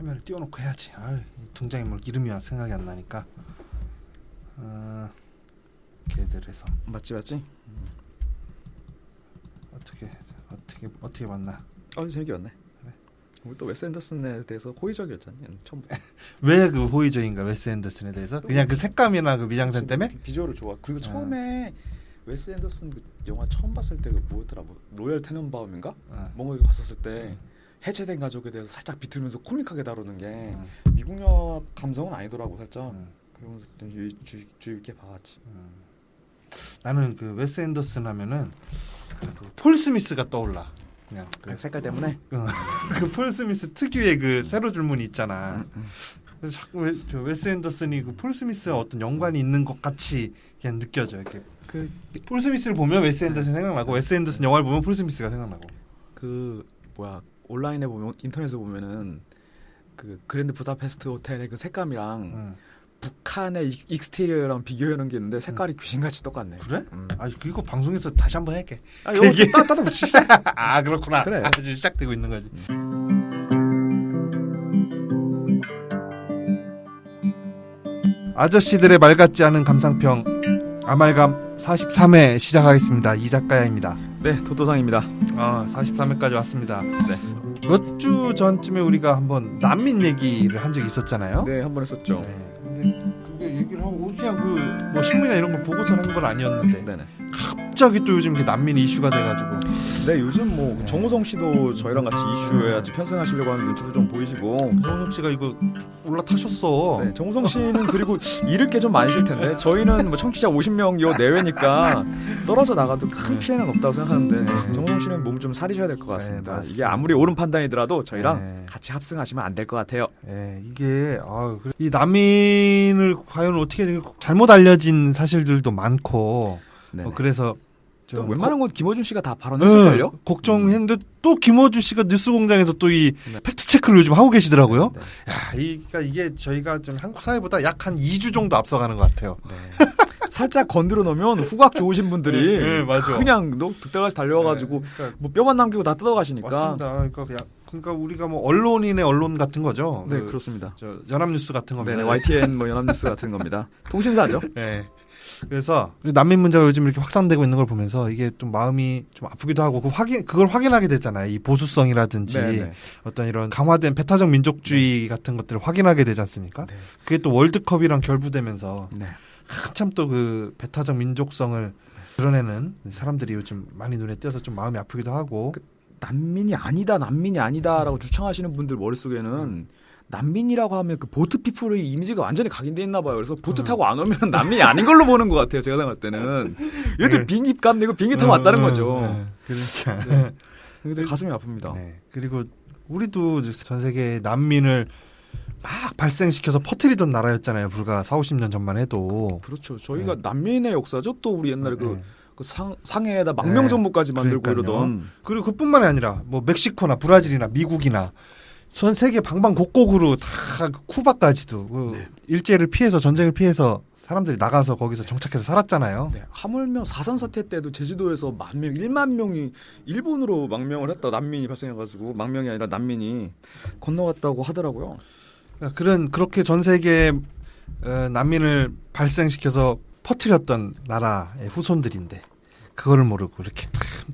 화면을 띄워놓고 해야지. 등장인물 이름이 생각이 안 나니까. 개들의 섬. 맞지. 어떻게 봤나? 재밌게 봤네. 그래. 우리 또 웨스 앤더슨에 대해서 호의적이었잖니. 처음. 왜 그 호의적인가 웨스 앤더슨에 대해서? 그냥 그 색감이나 그 미장센 때문에? 비주얼을 좋아. 그리고 처음에 웨스 앤더슨 그 영화 처음 봤을 때 그 뭐였더라? 로열 테넌바움인가? 뭔가 이거 봤었을 때 해체된 가족에 대해서 살짝 비틀면서 코믹하게 다루는 게 미국 영화 감성은 아니더라고 살짝. 그러면서 좀 주의 깊게 봐왔지. 나는 그 웨스 앤더슨 하면은 폴 스미스가 떠올라. 그냥 그 색깔 때문에. 그 폴 스미스 특유의 그 세로 줄무늬 있잖아. 그래서 자꾸 웨스 앤더슨이 그 폴 스미스와 어떤 연관이 있는 것 같이 그냥 느껴져. 이렇게 폴 스미스를 보면 웨스 앤더슨 생각나고 웨스 앤더슨 영화를 보면 폴 스미스가 생각나고. 그 온라인에 보면 인터넷에 보면은 그 그랜드 부다페스트 호텔의 그 색감이랑 북한의 익스테리어랑 비교해놓은 게 있는데 색깔이 귀신같이 똑같네. 그래? 이거 방송에서 다시 한번 할게. 이거 따다 붙이자. 그렇구나. 그래. 지금 시작되고 있는 거지. 아저씨들의 말 같지 않은 감상평 아말감 43회 시작하겠습니다. 이 작가야입니다. 네, 도도상입니다. 43회까지 왔습니다. 네. 몇 주 전쯤에 우리가 한번 난민 얘기를 한 적이 있었잖아요. 네, 한번 했었죠. 네. 근데 그게 얘기를 하고 그냥 뭐 신문이나 이런 걸 보고서 한 건 아니었는데 네네. 갑자기 또 요즘 난민 이슈가 돼가지고. 네, 요즘 정우성 씨도 저희랑 같이 이슈에 아주 편승하시려고 하는 눈치도 좀 보이시고. 정우성 씨가 이거 올라타셨어. 네, 정우성 씨는 그리고 잃을 게 좀 많으실 텐데 저희는 청취자 50명 요 내외니까 떨어져 나가도 큰 피해는 없다고 생각하는데 정우성 씨는 몸 좀 사리셔야 될 것 같습니다. 네, 이게 아무리 옳은 판단이더라도 저희랑 같이 합승하시면 안 될 것 같아요. 네, 이게 이 난민을 과연 어떻게 잘못 알려진 사실들도 많고 그래서 웬만한 건 김어준 씨가 다 발언했을걸요? 걱정했는데 또 김어준 씨가 뉴스공장에서 또 이 팩트 체크를 요즘 하고 계시더라고요. 네. 그러니까 이게 저희가 좀 한국 사회보다 약 한 2주 정도 앞서가는 것 같아요. 네. 살짝 건드려 놓으면 후각 좋으신 분들이 맞아. 그냥 득달같이 달려와가지고 그러니까 뼈만 남기고 다 뜯어가시니까. 맞습니다. 그러니까 우리가 뭐 언론인의 언론 같은 거죠. 네, 그렇습니다. 연합뉴스 같은 겁니다. 네, YTN 연합뉴스 같은 겁니다. 통신사죠. 네. 그래서 난민 문제가 요즘 이렇게 확산되고 있는 걸 보면서 이게 좀 마음이 좀 아프기도 하고 그걸 확인하게 되잖아요. 이 보수성이라든지 네네. 어떤 이런 강화된 배타적 민족주의 같은 것들을 확인하게 되지 않습니까? 네. 그게 또 월드컵이랑 결부되면서 네. 한참 또 그 배타적 민족성을 드러내는 사람들이 요즘 많이 눈에 띄어서 좀 마음이 아프기도 하고. 난민이 아니다라고 주창하시는 분들 머릿속에는 난민이라고 하면 그 보트 피플의 이미지가 완전히 각인돼 있나 봐요. 그래서 보트 타고 안 오면 난민이 아닌 걸로 보는 것 같아요. 제가 생각할 때는. 얘들 비행기 값 내고 비행기 타고 왔다는 거죠. 그렇죠. 네. 가슴이 아픕니다. 네. 그리고 우리도 전 세계 난민을 막 발생시켜서 퍼뜨리던 나라였잖아요. 불과 40-50년 전만 해도. 그렇죠. 저희가 난민의 역사죠. 또 우리 옛날에 그 상해에다 망명정부까지 만들고 이러던. 그리고 그뿐만이 아니라 뭐 멕시코나 브라질이나 미국이나 전 세계 방방곡곡으로 다 쿠바까지도 일제를 피해서 전쟁을 피해서 사람들이 나가서 거기서 정착해서 살았잖아요. 네. 하물며 4.3 사태 때도 제주도에서 1만 명이 일본으로 망명을 했다. 난민이 발생해가지고 망명이 아니라 난민이 건너갔다고 하더라고요. 그렇게 전 세계 난민을 발생시켜서 퍼뜨렸던 나라의 후손들인데 그거를 모르고 이렇게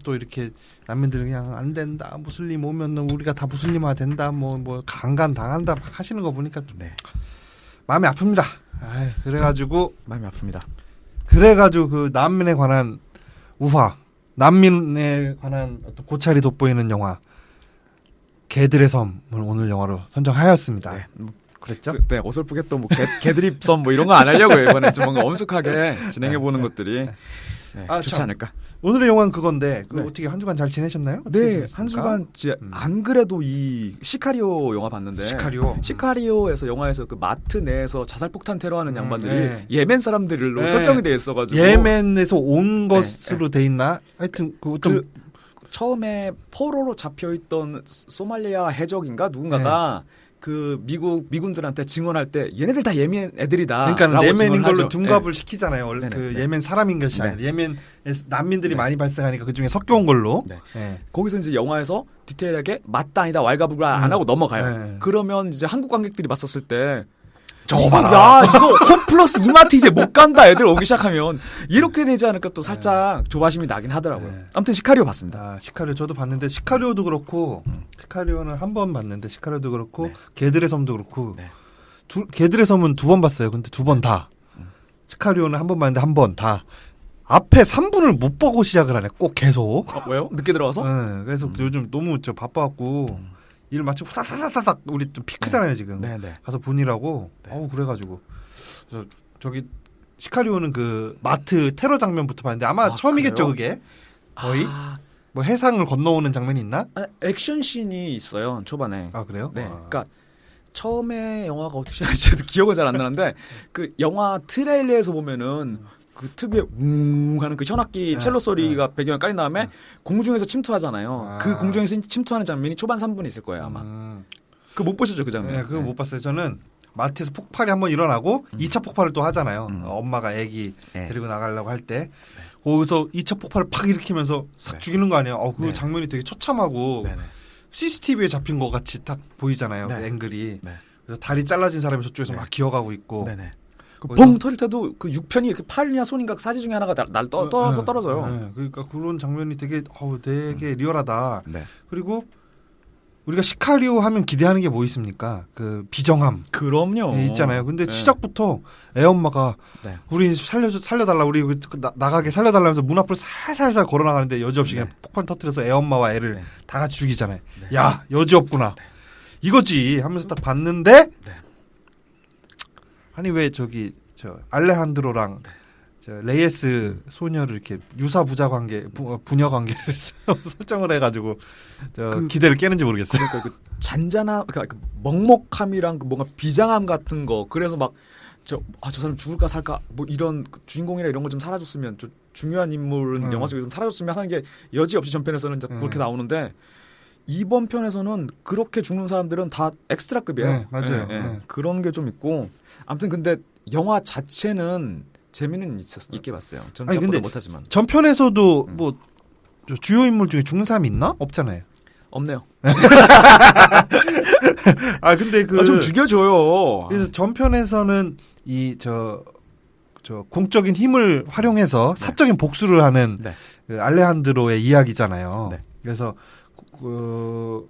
또 이렇게 난민들 그냥 안 된다 무슬림 오면 우리가 다 무슬림화 된다 뭐 강간 당한다 하시는 거 보니까 좀 마음이 아픕니다. 그래가지고 마음이 아픕니다. 그래가지고 그 난민에 관한 난민에 관한 어떤 고찰이 돋보이는 영화 개들의 섬을 오늘 영화로 선정하였습니다. 네. 그랬죠? 네, 어설프게 또 개드립 섬 이런 거 안 하려고요. 이번에 좀 뭔가 엄숙하게 진행해 보는 것들이 좋지 않을까. 오늘의 영화는 그건데 어떻게 한 주간 잘 지내셨나요? 네, 한 주간 안 그래도 이 시카리오 영화 봤는데 시카리오에서 영화에서 그 마트 내에서 자살폭탄 테러하는 양반들이 예멘 사람들로 설정이 돼 있어가지고 예멘에서 온 것으로 돼 있나? 하여튼 처음에 포로로 잡혀있던 소말리아 해적인가 누군가가 그 미군들한테 증언할 때 얘네들 다 예멘 애들이다. 그러니까 예멘인 걸로 하죠. 둔갑을 시키잖아요. 원래 네네, 그 네. 예멘 사람인 것이 네. 아니라 예멘 난민들이 네. 많이 발생하니까 그 중에 섞여온 걸로. 네. 네. 거기서 이제 영화에서 디테일하게 맞다 아니다 왈가불가 안 하고 넘어가요. 네. 그러면 이제 한국 관객들이 봤었을 때 저거 이거 봐라. 야 이거 홈플러스 이마트 이제 못 간다 애들 오기 시작하면 이렇게 되지 않을까 또 살짝 조바심이 나긴 하더라고요. 네. 아무튼 시카리오 봤습니다. 아, 시카리오 저도 봤는데 시카리오도 그렇고 시카리오는 한 번 봤는데 시카리오도 그렇고 네. 개들의 섬도 그렇고 네. 개들의 섬은 2번 봤어요. 근데 2번 다. 시카리오는 한 번 봤는데 한 번 다. 앞에 3분을 못 보고 시작을 하네. 꼭 계속. 왜요? 늦게 들어와서? 네, 그래서 요즘 너무 저 바빠갖고 일 마치고 후다다다닥 우리 좀 피크잖아요 지금. 네네. 가서 보니라고. 네. 어우 그래가지고 그래서 저기 시카리오는 그 마트 테러 장면부터 봤는데 아마 아, 처음이겠죠 그래요? 그게. 거의 아, 뭐 해상을 건너오는 장면이 있나? 액션 씬이 있어요 초반에. 아 그래요? 네. 아. 그러니까 처음에 영화가 어떻게 시작할지도 기억은 잘 안 나는데 그 영화 트레일러에서 보면은 그 특유의 웅 하는 그 현악기 네, 첼로 소리가 배경에 깔린 다음에 공중에서 침투하잖아요. 아. 그 공중에서 침투하는 장면이 초반 3분 있을 거예요 아마. 그 못 보셨죠 그 장면? 네, 그거 못 봤어요. 저는 마트에서 폭발이 한번 일어나고 2차 폭발을 또 하잖아요. 엄마가 애기 네. 데리고 나가려고 할 때 거기서 2차 폭발을 팍 일으키면서 싹 네. 죽이는 거 아니에요. 그 네. 장면이 되게 처참하고 네네. CCTV에 잡힌 것 같이 딱 보이잖아요. 네. 그 앵글이. 네. 그래서 다리 잘라진 사람이 저쪽에서 네. 막 기어가고 있고. 네네. 거기서- 뻥 터질 때도 그 6편이 이렇게 팔이냐 손인가 사지 중에 하나가 떨어져서 네, 떨어져요. 네, 그러니까 그런 장면이 되게 리얼하다. 네. 그리고 우리가 시카리오 하면 기대하는 게 뭐 있습니까? 그 비정함 그럼요. 있잖아요. 근데 네. 시작부터 애엄마가 네. 우리 살려달라 우리 나가게 살려달라면서 문 앞을 살살살 걸어 나가는데 여지없이 네. 그냥 폭탄 터뜨려서 애엄마와 애를 네. 다 같이 죽이잖아요. 네. 야 여지없구나 이거지 하면서 딱 봤는데 네. 아니 왜 저기 저 알레한드로랑 네. 저 레이에스 소녀를 이렇게 유사 부자 관계 부녀 관계를 설정을 해가지고 저 기대를 깨는지 모르겠어요. 그러니까 그 잔잔함, 그러니까 그 먹먹함이랑 그 뭔가 비장함 같은 거. 그래서 막 저 사람 죽을까 살까 뭐 이런 그 주인공이나 이런 거 좀 사라졌으면 좀 중요한 인물은 영화 속에 좀 사라졌으면 하는 게 여지없이 전편에서는 이제 그렇게 나오는데 이번 편에서는 그렇게 죽는 사람들은 다 엑스트라급이에요. 네, 맞아요. 예, 예. 네. 그런 게 좀 있고 아무튼 근데 영화 자체는 재미는 있게 봤어요. 전 아니, 생각보다 근데 못하지만 전편에서도 뭐 저 주요 인물 중에 죽는 사람이 있나? 없잖아요. 없네요. 아 근데 그 좀 죽여줘요. 그래서 전편에서는 이 저 공적인 힘을 활용해서 네. 사적인 복수를 하는 네. 그 알레한드로의 이야기잖아요. 네. 그래서 그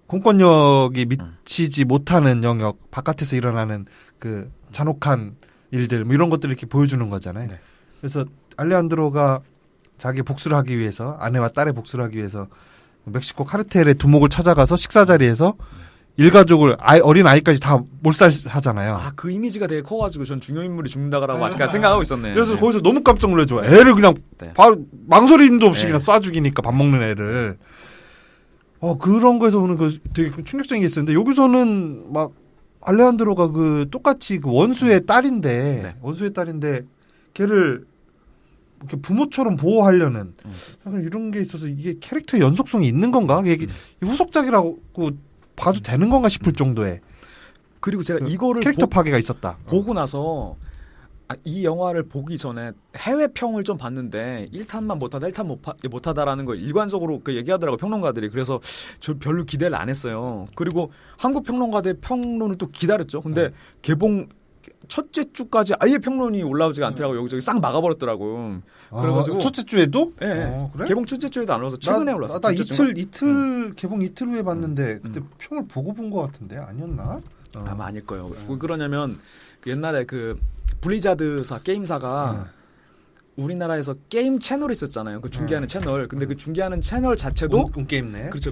공권력이 미치지 못하는 영역 바깥에서 일어나는 그 잔혹한 일들 뭐 이런 것들을 이렇게 보여주는 거잖아요. 네. 그래서 알레한드로가 자기 복수를 하기 위해서 아내와 딸의 복수를 하기 위해서 멕시코 카르텔의 두목을 찾아가서 식사 자리에서 일가족을 어린 아이까지 다 몰살하잖아요. 아, 그 이미지가 되게 커가지고 전 중요 인물이 죽는다라고 아직까지 생각하고 있었네. 그래서 네. 거기서 너무 깜짝 놀라죠. 애를 그냥 네. 바로 망설임도 없이 네. 그냥 쏴 죽이니까 밥 먹는 애를. 그런 거에서 보는 그 되게 충격적인 게 있었는데 여기서는 막 알레한드로가 그 똑같이 그 원수의 딸인데 네. 원수의 딸인데 걔를 이렇게 부모처럼 보호하려는 약간 이런 게 있어서 이게 캐릭터의 연속성이 있는 건가? 이게 후속작이라고 봐도 되는 건가 싶을 정도의 그리고 제가 그 이거를 캐릭터 파괴가 있었다. 보고 나서 이 영화를 보기 전에 해외 평을 좀 봤는데 1탄만 못하다 1탄 못하다라는 거 일관적으로 그 얘기하더라고 평론가들이. 그래서 저 별로 기대를 안 했어요. 그리고 한국 평론가들 평론을 또 기다렸죠. 근데 개봉 첫째 주까지 아예 평론이 올라오지가 않더라고. 여기저기 싹 막아버렸더라고. 그래가지고 첫째 주에도? 예, 그래? 개봉 첫째 주에도 안 올라서 최근에 올랐어. 나 둘째 주인가? 이틀 개봉 이틀 후에 봤는데 그때 평을 보고 본 것 같은데 아니었나? 아마 아닐 거예요. 왜 그러냐면 그 옛날에 그 블리자드사 게임사가 우리나라에서 게임 채널이 있었잖아요. 그 중계하는 채널. 근데 그 중계하는 채널 자체도 게임네. 그렇죠.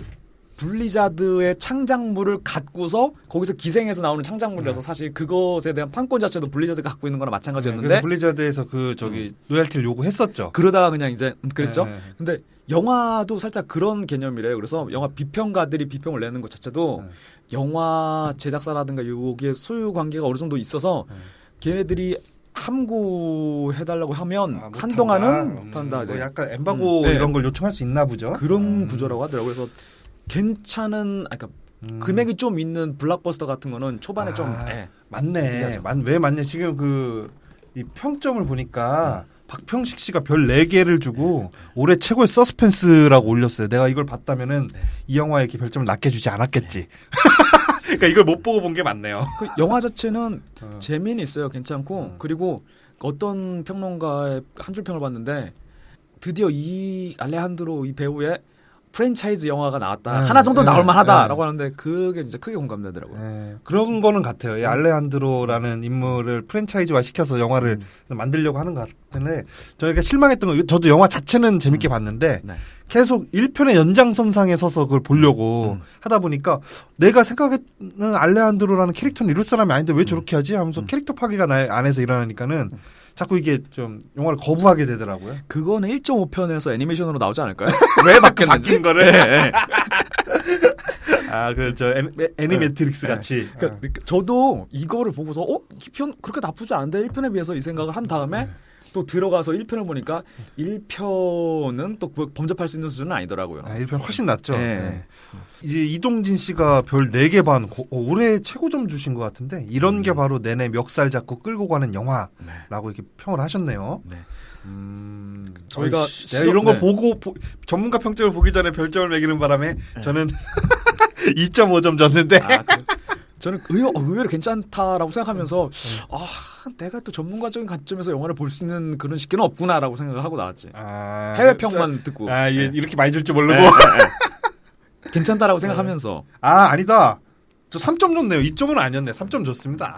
블리자드의 창작물을 갖고서 거기서 기생해서 나오는 창작물이라서 사실 그것에 대한 판권 자체도 블리자드가 갖고 있는 거나 마찬가지였는데 그래서 블리자드에서 그 저기 로얄티를 요구했었죠. 그러다가 그냥 이제 그랬죠. 네. 근데 영화도 살짝 그런 개념이래요. 그래서 영화 비평가들이 비평을 내는 것 자체도 영화 제작사라든가 여기에 소유 관계가 어느 정도 있어서 걔네들이 함구해달라고 하면 한동안은 못한다. 뭐 약간 엠바고 이런 걸 요청할 수 있나 보죠. 그런 구조라고 하더라고요. 그래서 괜찮은, 그러니까 금액이 좀 있는 블록버스터 같은 거는 초반에 좀 맞네. 특이하죠. 왜 맞냐? 지금 이 평점을 보니까 박평식 씨가 별 4개를 주고 올해 최고의 서스펜스라고 올렸어요. 내가 이걸 봤다면은 이 영화에 이렇게 별점을 낮게 주지 않았겠지. 그러니까 이걸 못 보고 본 게 맞네요. 그 영화 자체는 재미는 있어요. 괜찮고 그리고 어떤 평론가의 한 줄 평을 봤는데 드디어 이 알레한드로 이 배우의 프랜차이즈 영화가 나왔다. 하나 정도 나올 만하다라고 하는데 그게 진짜 크게 공감되더라고요. 그런 거는 같아요. 이 알레한드로라는 인물을 프랜차이즈화 시켜서 영화를 만들려고 하는 것 같은데 저희가 실망했던 거 저도 영화 자체는 재밌게 봤는데 계속 1편의 연장선상에 서서 그걸 보려고 하다 보니까 내가 생각했는 알레한드로라는 캐릭터는 이럴 사람이 아닌데 왜 저렇게 하지? 하면서 캐릭터 파괴가 나의 안에서 일어나니까는 자꾸 이게 좀 영화를 거부하게 되더라고요. 그거는 1.5편에서 애니메이션으로 나오지 않을까요? 왜 바뀌었는지? 바뀐 거를. 애니매트릭스 같이. 그러니까 저도 이거를 보고서 2편 그렇게 나쁘지 않은데 1편에 비해서 이 생각을 한 다음에 또 들어가서 1편을 보니까 1편은 또 범접할 수 있는 수준은 아니더라고요. 1편 훨씬 낫죠. 이제 이동진 씨가 별 4개 반 올해 최고점 주신 것 같은데 이런 게 바로 내내 멱살 잡고 끌고 가는 영화라고 이렇게 평을 하셨네요. 저희가 내가 이런 거 보고 전문가 평점을 보기 전에 별점을 매기는 바람에 저는 2.5점 줬는데 저는 의외로 괜찮다라고 생각하면서 내가 또 전문가적인 관점에서 영화를 볼 수 있는 그런 식기는 없구나라고 생각을 하고 나왔지. 해외 평만 듣고 이렇게 많이 줄 줄 모르고 괜찮다라고 생각하면서 아니다. 저 3점 줬네요. 2점은 아니었네. 3점 줬습니다.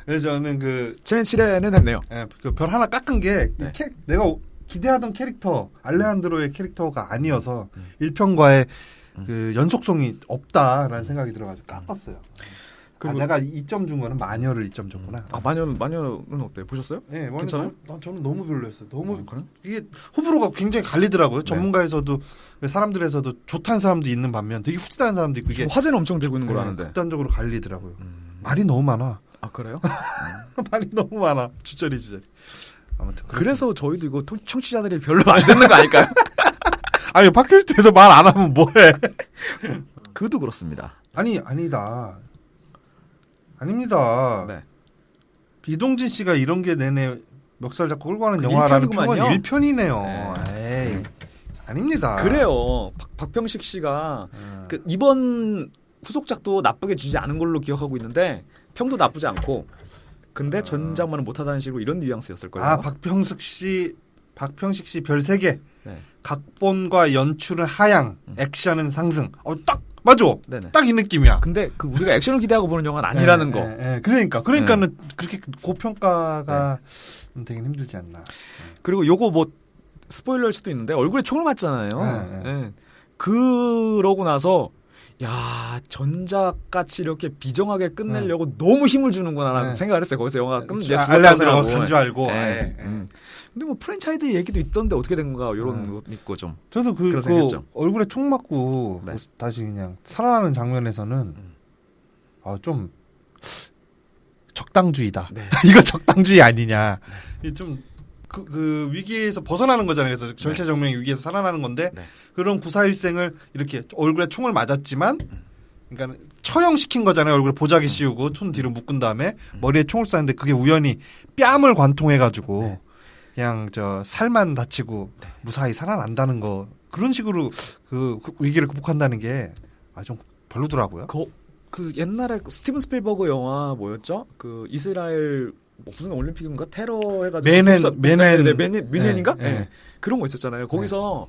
그래서 저는 쟤는 7회는 했네요. 별 하나 깎은 게 내가 기대하던 캐릭터 알레한드로의 캐릭터가 아니어서 1편과의 연속성이 없다라는 생각이 들어가지고 깎았어요. 내가 2점 준 거는 마녀를 2점 줬구나. 마녀는 어때요? 보셨어요? 네, 괜찮아요? 저는 너무 별로였어요. 너무 이게 호불호가 굉장히 갈리더라고요. 전문가에서도 사람들에서도 좋다는 사람도 있는 반면 되게 후지다는 사람도 있고 이게 화제는 엄청 되고 있는 걸로 아는데 극단적으로 갈리더라고요. 말이 너무 많아. 그래요? 말이 너무 많아. 주저리. 아무튼 그래서 저희도 이거 청취자들이 별로 안 듣는 거 아닐까요? 아니 팟캐스트에서 말 안 하면 뭐해? 그도 그렇습니다. 아니다. 아닙니다. 이동진 씨가 이런 게 내내 멱살 잡고 끌고 가는 영화라는 평은 1편이네요. 에이, 아닙니다. 그래요. 박평식 씨가 이번 후속작도 나쁘게 주지 않은 걸로 기억하고 있는데 평도 나쁘지 않고 근데 전작만은 못하다는 식으로 이런 뉘앙스였을 거예요. 박평식 씨 별 3개. 각본과 연출은 하향, 액션은 상승. 딱 맞아. 딱 이 느낌이야. 근데 우리가 액션을 기대하고 보는 영화는 아니라는 거. 그러니까는 그렇게 고평가가 되긴 힘들지 않나. 그리고 요거 스포일러일 수도 있는데 얼굴에 총을 맞잖아요. 그러고 나서 전작같이 이렇게 비정하게 끝내려고 너무 힘을 주는구나라는 생각을 했어요. 거기서 영화가 알레한드로가 간 줄 알고. 근데 프랜차이즈 얘기도 있던데 어떻게 된 건가 이런 거 믿고 좀. 저도 얼굴에 총 맞고 다시 그냥 살아나는 장면에서는 좀 적당주의다. 이거 적당주의 아니냐. 좀 그 위기에서 벗어나는 거잖아요. 그래서 절체절명의 위기에서 살아나는 건데 그런 구사일생을 이렇게 얼굴에 총을 맞았지만 그러니까 처형시킨 거잖아요. 얼굴에 보자기 씌우고 손 뒤로 묶은 다음에 머리에 총을 쐈는데 그게 우연히 뺨을 관통해가지고 그냥 살만 다치고 무사히 살아난다는 거 그런 식으로 그 위기를 극복한다는 게 좀 별로더라고요. 옛날에 스티븐 스필버그 영화 뭐였죠? 이스라엘 무슨 올림픽인가 테러 해가지고 미넨인가? 그런 거 있었잖아요. 거기서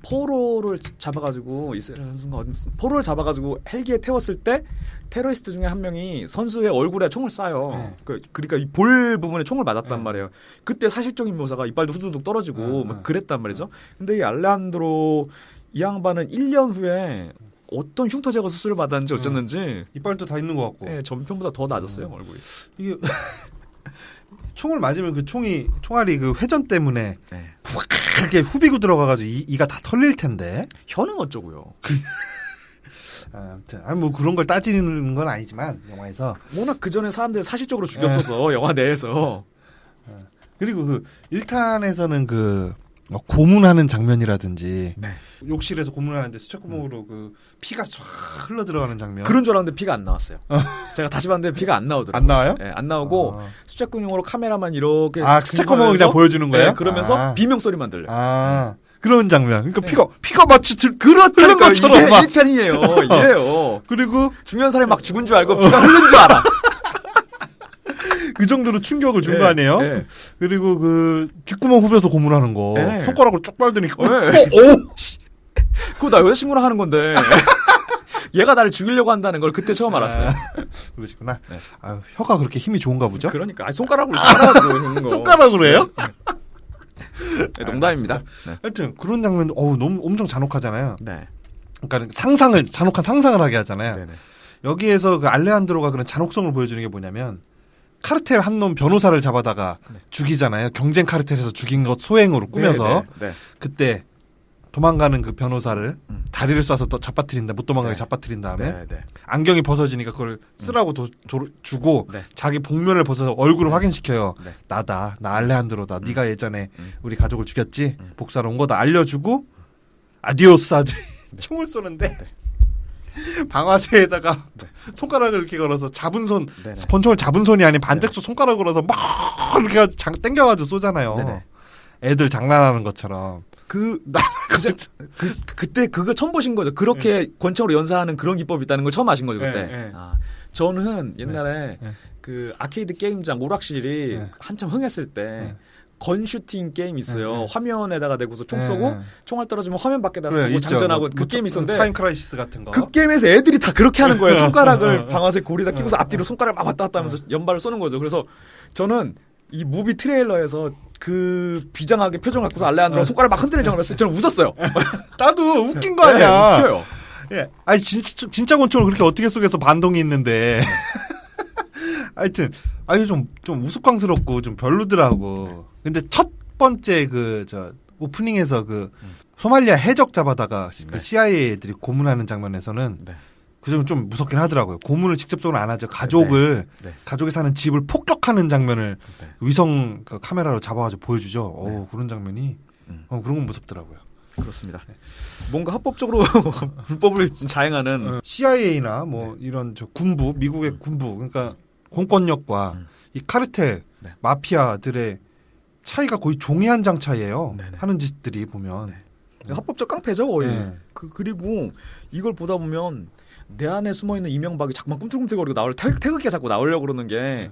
포로를 잡아가지고 이스라엘 선수가 포로를 잡아가지고 헬기에 태웠을 때 테러리스트 중에 한 명이 선수의 얼굴에 총을 쏴요. 그러니까 이 볼 부분에 총을 맞았단 말이에요. 그때 사실적인 묘사가 이빨도 후두둑 떨어지고 막 그랬단 말이죠. 근데 이 알레한드로 이 양반은 1년 후에 어떤 흉터 제거 수술을 받았는지 어쨌는지 이빨도 다 있는 것 같고 전편보다 더 낮았어요 얼굴이. 이게 총을 맞으면 총알이 회전 때문에 푹 이렇게 후비고 들어가가지고 이가 다 털릴 텐데 혀는 어쩌고요. 아무튼 그런 걸 따지는 건 아니지만 영화에서 워낙 그 전에 사람들 사실적으로 죽였어서 영화 내에서 그리고 1탄에서는 고문하는 장면이라든지 네. 욕실에서 고문하는데 수채구멍으로 그 피가 쫙 흘러 들어가는 장면. 그런 줄 알았는데 피가 안 나왔어요. 제가 다시 봤는데 피가 안 나오더라고요. 안 나와요? 네, 안 나오고 수채구멍으로 카메라만 이렇게 수채구멍을 그냥 보여주는 거예요? 네, 그러면서 비명 소리만 들려요. 그런 장면. 그러니까 네. 피가 마치 흐르는 그러니까 것처럼 이게 막. 1편이에요. 이래요. 그리고 중요한 사람이 막 죽은 줄 알고 피가 흐른 줄 알아. 그 정도로 충격을 준 네, 거 아니에요? 네. 그리고 그 귓구멍 후벼서 고문하는 거 네. 손가락으로 쭉 빨더니 네. 그거 나 여자친구랑 하는 건데 얘가 나를 죽이려고 한다는 걸 그때 처음 알았어요. 그러시구나. 네. 아유, 혀가 그렇게 힘이 좋은가 보죠? 그러니까 손가락으로 하는 거. 손가락으로 해요? 네, 농담입니다. 네. 하여튼 그런 장면도 너무 엄청 잔혹하잖아요. 네. 그러니까 잔혹한 상상을 하게 하잖아요. 네네. 여기에서 그 알레한드로가 그런 잔혹성을 보여주는 게 뭐냐면 카르텔 한 놈 변호사를 잡아다가 네. 죽이잖아요. 경쟁 카르텔에서 죽인 것 소행으로 꾸며서 네. 그때 도망가는 그 변호사를 다리를 쏴서 또 잡아뜨린다. 못 도망가게 네. 잡아뜨린 다음에 네. 안경이 벗어지니까 그걸 쓰라고 주고 네. 자기 복면을 벗어서 얼굴을 확인시켜요. 네. 나다. 나 알레한드로다. 네가 예전에 우리 가족을 죽였지? 복사로 온 거다. 알려주고 아디오스 아들 총을 쏘는데 방아쇠에다가 손가락을 이렇게 걸어서 잡은 손 네네. 권총을 잡은 손이 아닌 반대쪽 손가락을 걸어서 막 이렇게 해가지고 당겨가지고 쏘잖아요. 네네. 애들 장난하는 것처럼. 그때 그걸 처음 보신 거죠. 그렇게 권총으로 연사하는 그런 기법이 있다는 걸 처음 아신 거죠 그때. 네. 저는 옛날에 네. 그 아케이드 게임장 오락실이 한참 흥했을 때 건슈팅 게임 있어요. 화면에다가 대고서 총 쏘고 총알 떨어지면 화면 밖에다 쏘고 장전하고 그 게임이 있었는데 타임 크라이시스 같은 거. 그 게임에서 애들이 다 그렇게 하는 거예요. 손가락을 방아쇠 고리에다 끼고서 앞뒤로 손가락을 막 왔다 갔다 하면서 연발을 쏘는 거죠. 그래서 저는 이 무비 트레일러에서 그 비장하게 표정을 갖고서 알레한드로 손가락 막 흔들리는 장면을 봤을 때 저는 웃었어요. 나도 웃긴 거 아니야. 네, 웃겨요. 예. 아니 진짜 권총을 그렇게 어떻게 쏘겠어 반동이 있는데. 하여튼 좀 우스꽝스럽고 좀 별로더라고. 근데 첫 번째 오프닝에서 그 소말리아 해적 잡아다가 그 CIA 애들이 고문하는 장면에서는 그 점은 좀 무섭긴 하더라고요. 고문을 직접적으로 안 하죠. 가족이 사는 집을 폭격하는 장면을 위성 그 카메라로 잡아가지고 보여주죠. 그런 장면이 그런 건 무섭더라고요. 그렇습니다. 뭔가 합법적으로 불법을 자행하는 CIA나 이런 군부, 미국의 군부, 그러니까 공권력과 이 카르텔, 마피아들의 차이가 거의 종이 한 장 차이예요. 하는 짓들이 보면 합법적 깡패죠 거의. 그리고 이걸 보다 보면 내 안에 숨어있는 이명박이 자꾸만 꿈틀꿈틀거리고 태극기가 자꾸 나오려고 그러는 게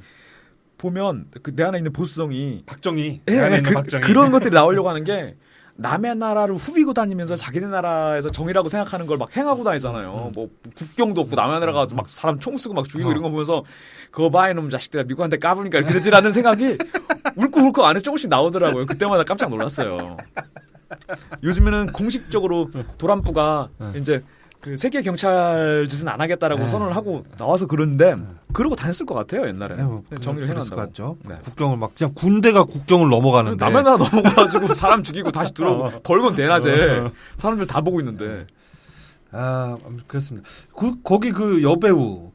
보면 내 안에 있는 보수성이 박정희, 내 안에 있는 박정희 그런 것들이 나오려고 하는 게 남의 나라를 후비고 다니면서 자기네 나라에서 정의라고 생각하는 걸 막 행하고 다니잖아요. 뭐 국경도 없고 남의 나라 가서 막 사람 총 쓰고 막 죽이고 이런 거 보면서 그거 봐 이놈 자식들아 미국한테 까부니까 이렇게 되지라는 생각이 울컥울컥 안에 조금씩 나오더라고요. 그때마다 깜짝 놀랐어요. 요즘에는 공식적으로 도란부가 이제 그 세계 경찰 짓은 안 하겠다라고 선언을 하고 나와서 그러는데 그러고 다녔을 것 같아요 옛날에. 정리를 해놨다고. 국경을 막 그냥 군대가 국경을 넘어가는데 남의 나라 넘어가지고 사람 죽이고 다시 들어오고 벌건 대낮에 사람들 다 보고 있는데. 그렇습니다. 거기 그 여배우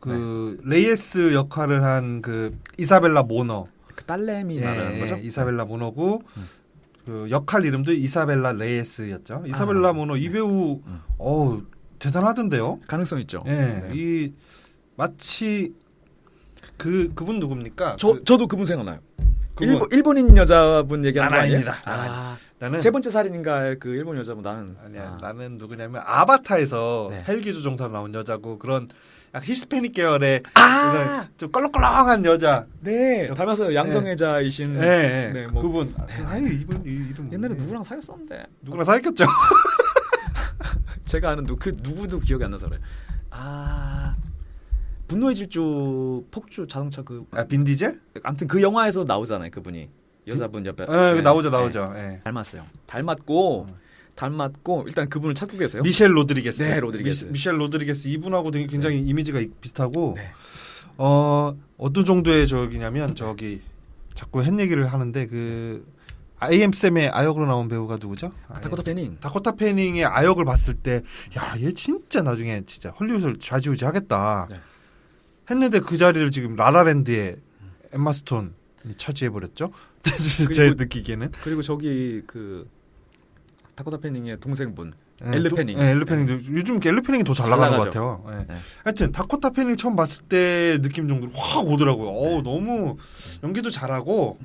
레이에스 역할을 한 그 이사벨라 모너. 그 딸내미 말하는 거죠? 이사벨라 모너고 그 역할 이름도 이사벨라 레이에스였죠. 이사벨라 모너 이 배우 대단하던데요. 가능성 있죠. 이 마치 그분 누굽니까? 저도 그분 생각나요. 일본인 여자분 얘기하는 거 아니에요? 아닙니다. 나는 세 번째 살인인가 그 일본 여자분 나는 누구냐면 아바타에서 헬기 조종사로 나온 여자고 그런 약간 히스패닉 계열의 좀 껄렁껄렁한 여자. 네, 닮아서 양성애자이신. 뭐 그분. 이분 이름 옛날에 누구랑 사귀었었는데. 누구랑 사귀었죠? 제가 아는 누구도 기억이 안 나서 그래요. 분노의 질주 폭주 자동차 빈 디젤? 아무튼 그 영화에서 나오잖아요 그분이. 여자분 옆에. 나오죠. 닮았어요. 닮았고 일단 그분을 찾고 계세요. 미셸 로드리게스. 네, 로드리게스. 미셸 로드리게스 이분하고 되게 굉장히 이미지가 비슷하고 어떤 정도의 저기냐면 자꾸 햇 얘기를 하는데 그 아이엠 쌤의 아역으로 나온 배우가 누구죠? 다코타 패닝. 다코타 패닝의 아역을 봤을 때 얘 진짜 나중에 진짜 헐리우드를 좌지우지하겠다 했는데 그 자리를 지금 라라랜드의 엠마 스톤이 차지해버렸죠. 제 느끼기에는. 그리고 저기 그 다코타 패닝의 동생분 네, 엘르 패닝. 엘르 패닝도 요즘 엘르 패닝이 더 잘 나가는 것 같아요. 네. 네. 하여튼 다코타 패닝 처음 봤을 때 느낌 정도로 확 오더라고요. 너무 연기도 잘하고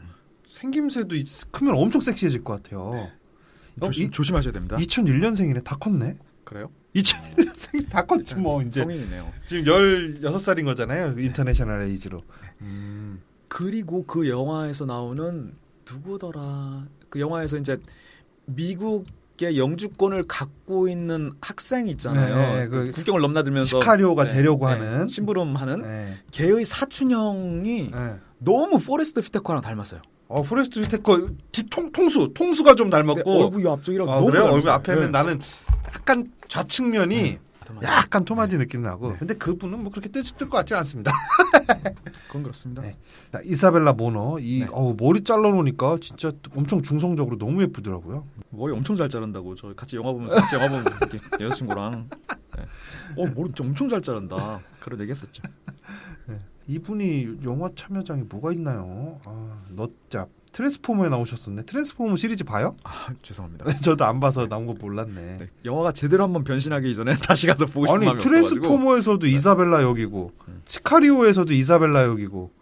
생김새도 크면 엄청 섹시해질 것 같아요. 조심하셔야 됩니다. 2001년생이네. 다 컸네. 그래요? 2001년생이 다 컸지 뭐 이제. 성인이네요. 지금 16살인 거잖아요. 인터내셔널 에이지로. 그리고 그 영화에서 나오는 누구더라? 그 영화에서 이제 미국의 영주권을 갖고 있는 학생이 있잖아요. 네, 그 국경을 넘나들면서 시카리오가 되려고 하는 심부름하는 네. 걔의 사촌형이 네. 너무 포레스트 휘테커랑 닮았어요. 포레스트 휘테커 통수가 좀 닮았고 얼굴 앞쪽이랑 너무 너무 그래요? 닮았어요. 얼굴 앞에는 네. 나는 약간 좌측면이 약간 토마디 느낌 나고 네. 근데 그분은 뭐 그렇게 뜰 것 같지 않습니다. 그건 그렇습니다. 네. 자, 이사벨라 모너 네. 머리 잘라놓으니까 진짜 엄청 중성적으로 너무 예쁘더라고요. 머리 엄청 잘 자른다고 저 같이 영화 보면서 이렇게 여자친구랑 머리 진짜 엄청 잘 자른다 그런 얘기했었죠. 네. 이분이 영화 참여장에 뭐가 있나요? 넛잡 트랜스포머에 나오셨었네. 트랜스포머 시리즈 봐요? 죄송합니다. 저도 안 봐서 나온 거 몰랐네. 네, 영화가 제대로 한번 변신하기 이전에 다시 가서 보고 싶은 마음이 없어가지고. 트랜스포머에서도 이사벨라 역이고 시카리오에서도 이사벨라 역이고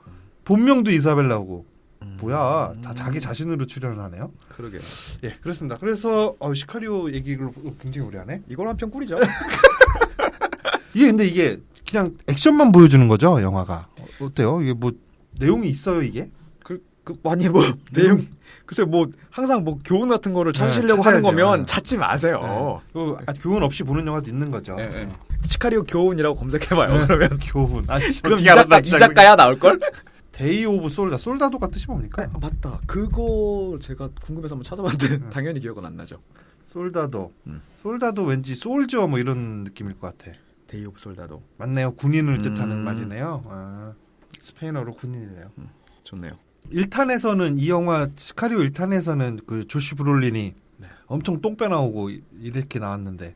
본명도 이사벨라고 뭐야 다 자기 자신으로 출연을 하네요. 그러게요. 예, 그렇습니다. 그래서 시카리오 얘기를 굉장히 오래 하네. 이걸 한편 꿀이죠. 근데 이게 그냥 액션만 보여주는 거죠, 영화가. 어때요? 이게 뭐 내용이 있어요, 이게? 아니 뭐 내용 글쎄 뭐 항상 뭐 교훈 같은 거를 찾으시려고 하는 거면 찾지 마세요. 교훈 없이 보는 영화도 있는 거죠. 네. 시카리오 교훈이라고 검색해봐요. 그러면 교훈. 그럼 이 작가야 나올 걸? 데이 오브 솔다도가 뜻이 뭡니까? 맞다. 그거 제가 궁금해서 한번 찾아봤는데 당연히 기억은 안 나죠. 솔다도 왠지 솔저 뭐 이런 느낌일 것 같아. 데이 오브 솔다도. 맞네요. 군인을 뜻하는 말이네요. 스페인어로 군인이래요. 좋네요. 1탄에서는 이 영화 시카리오 1탄에서는 그 조시 브롤린이 엄청 똥 빼나오고 이렇게 나왔는데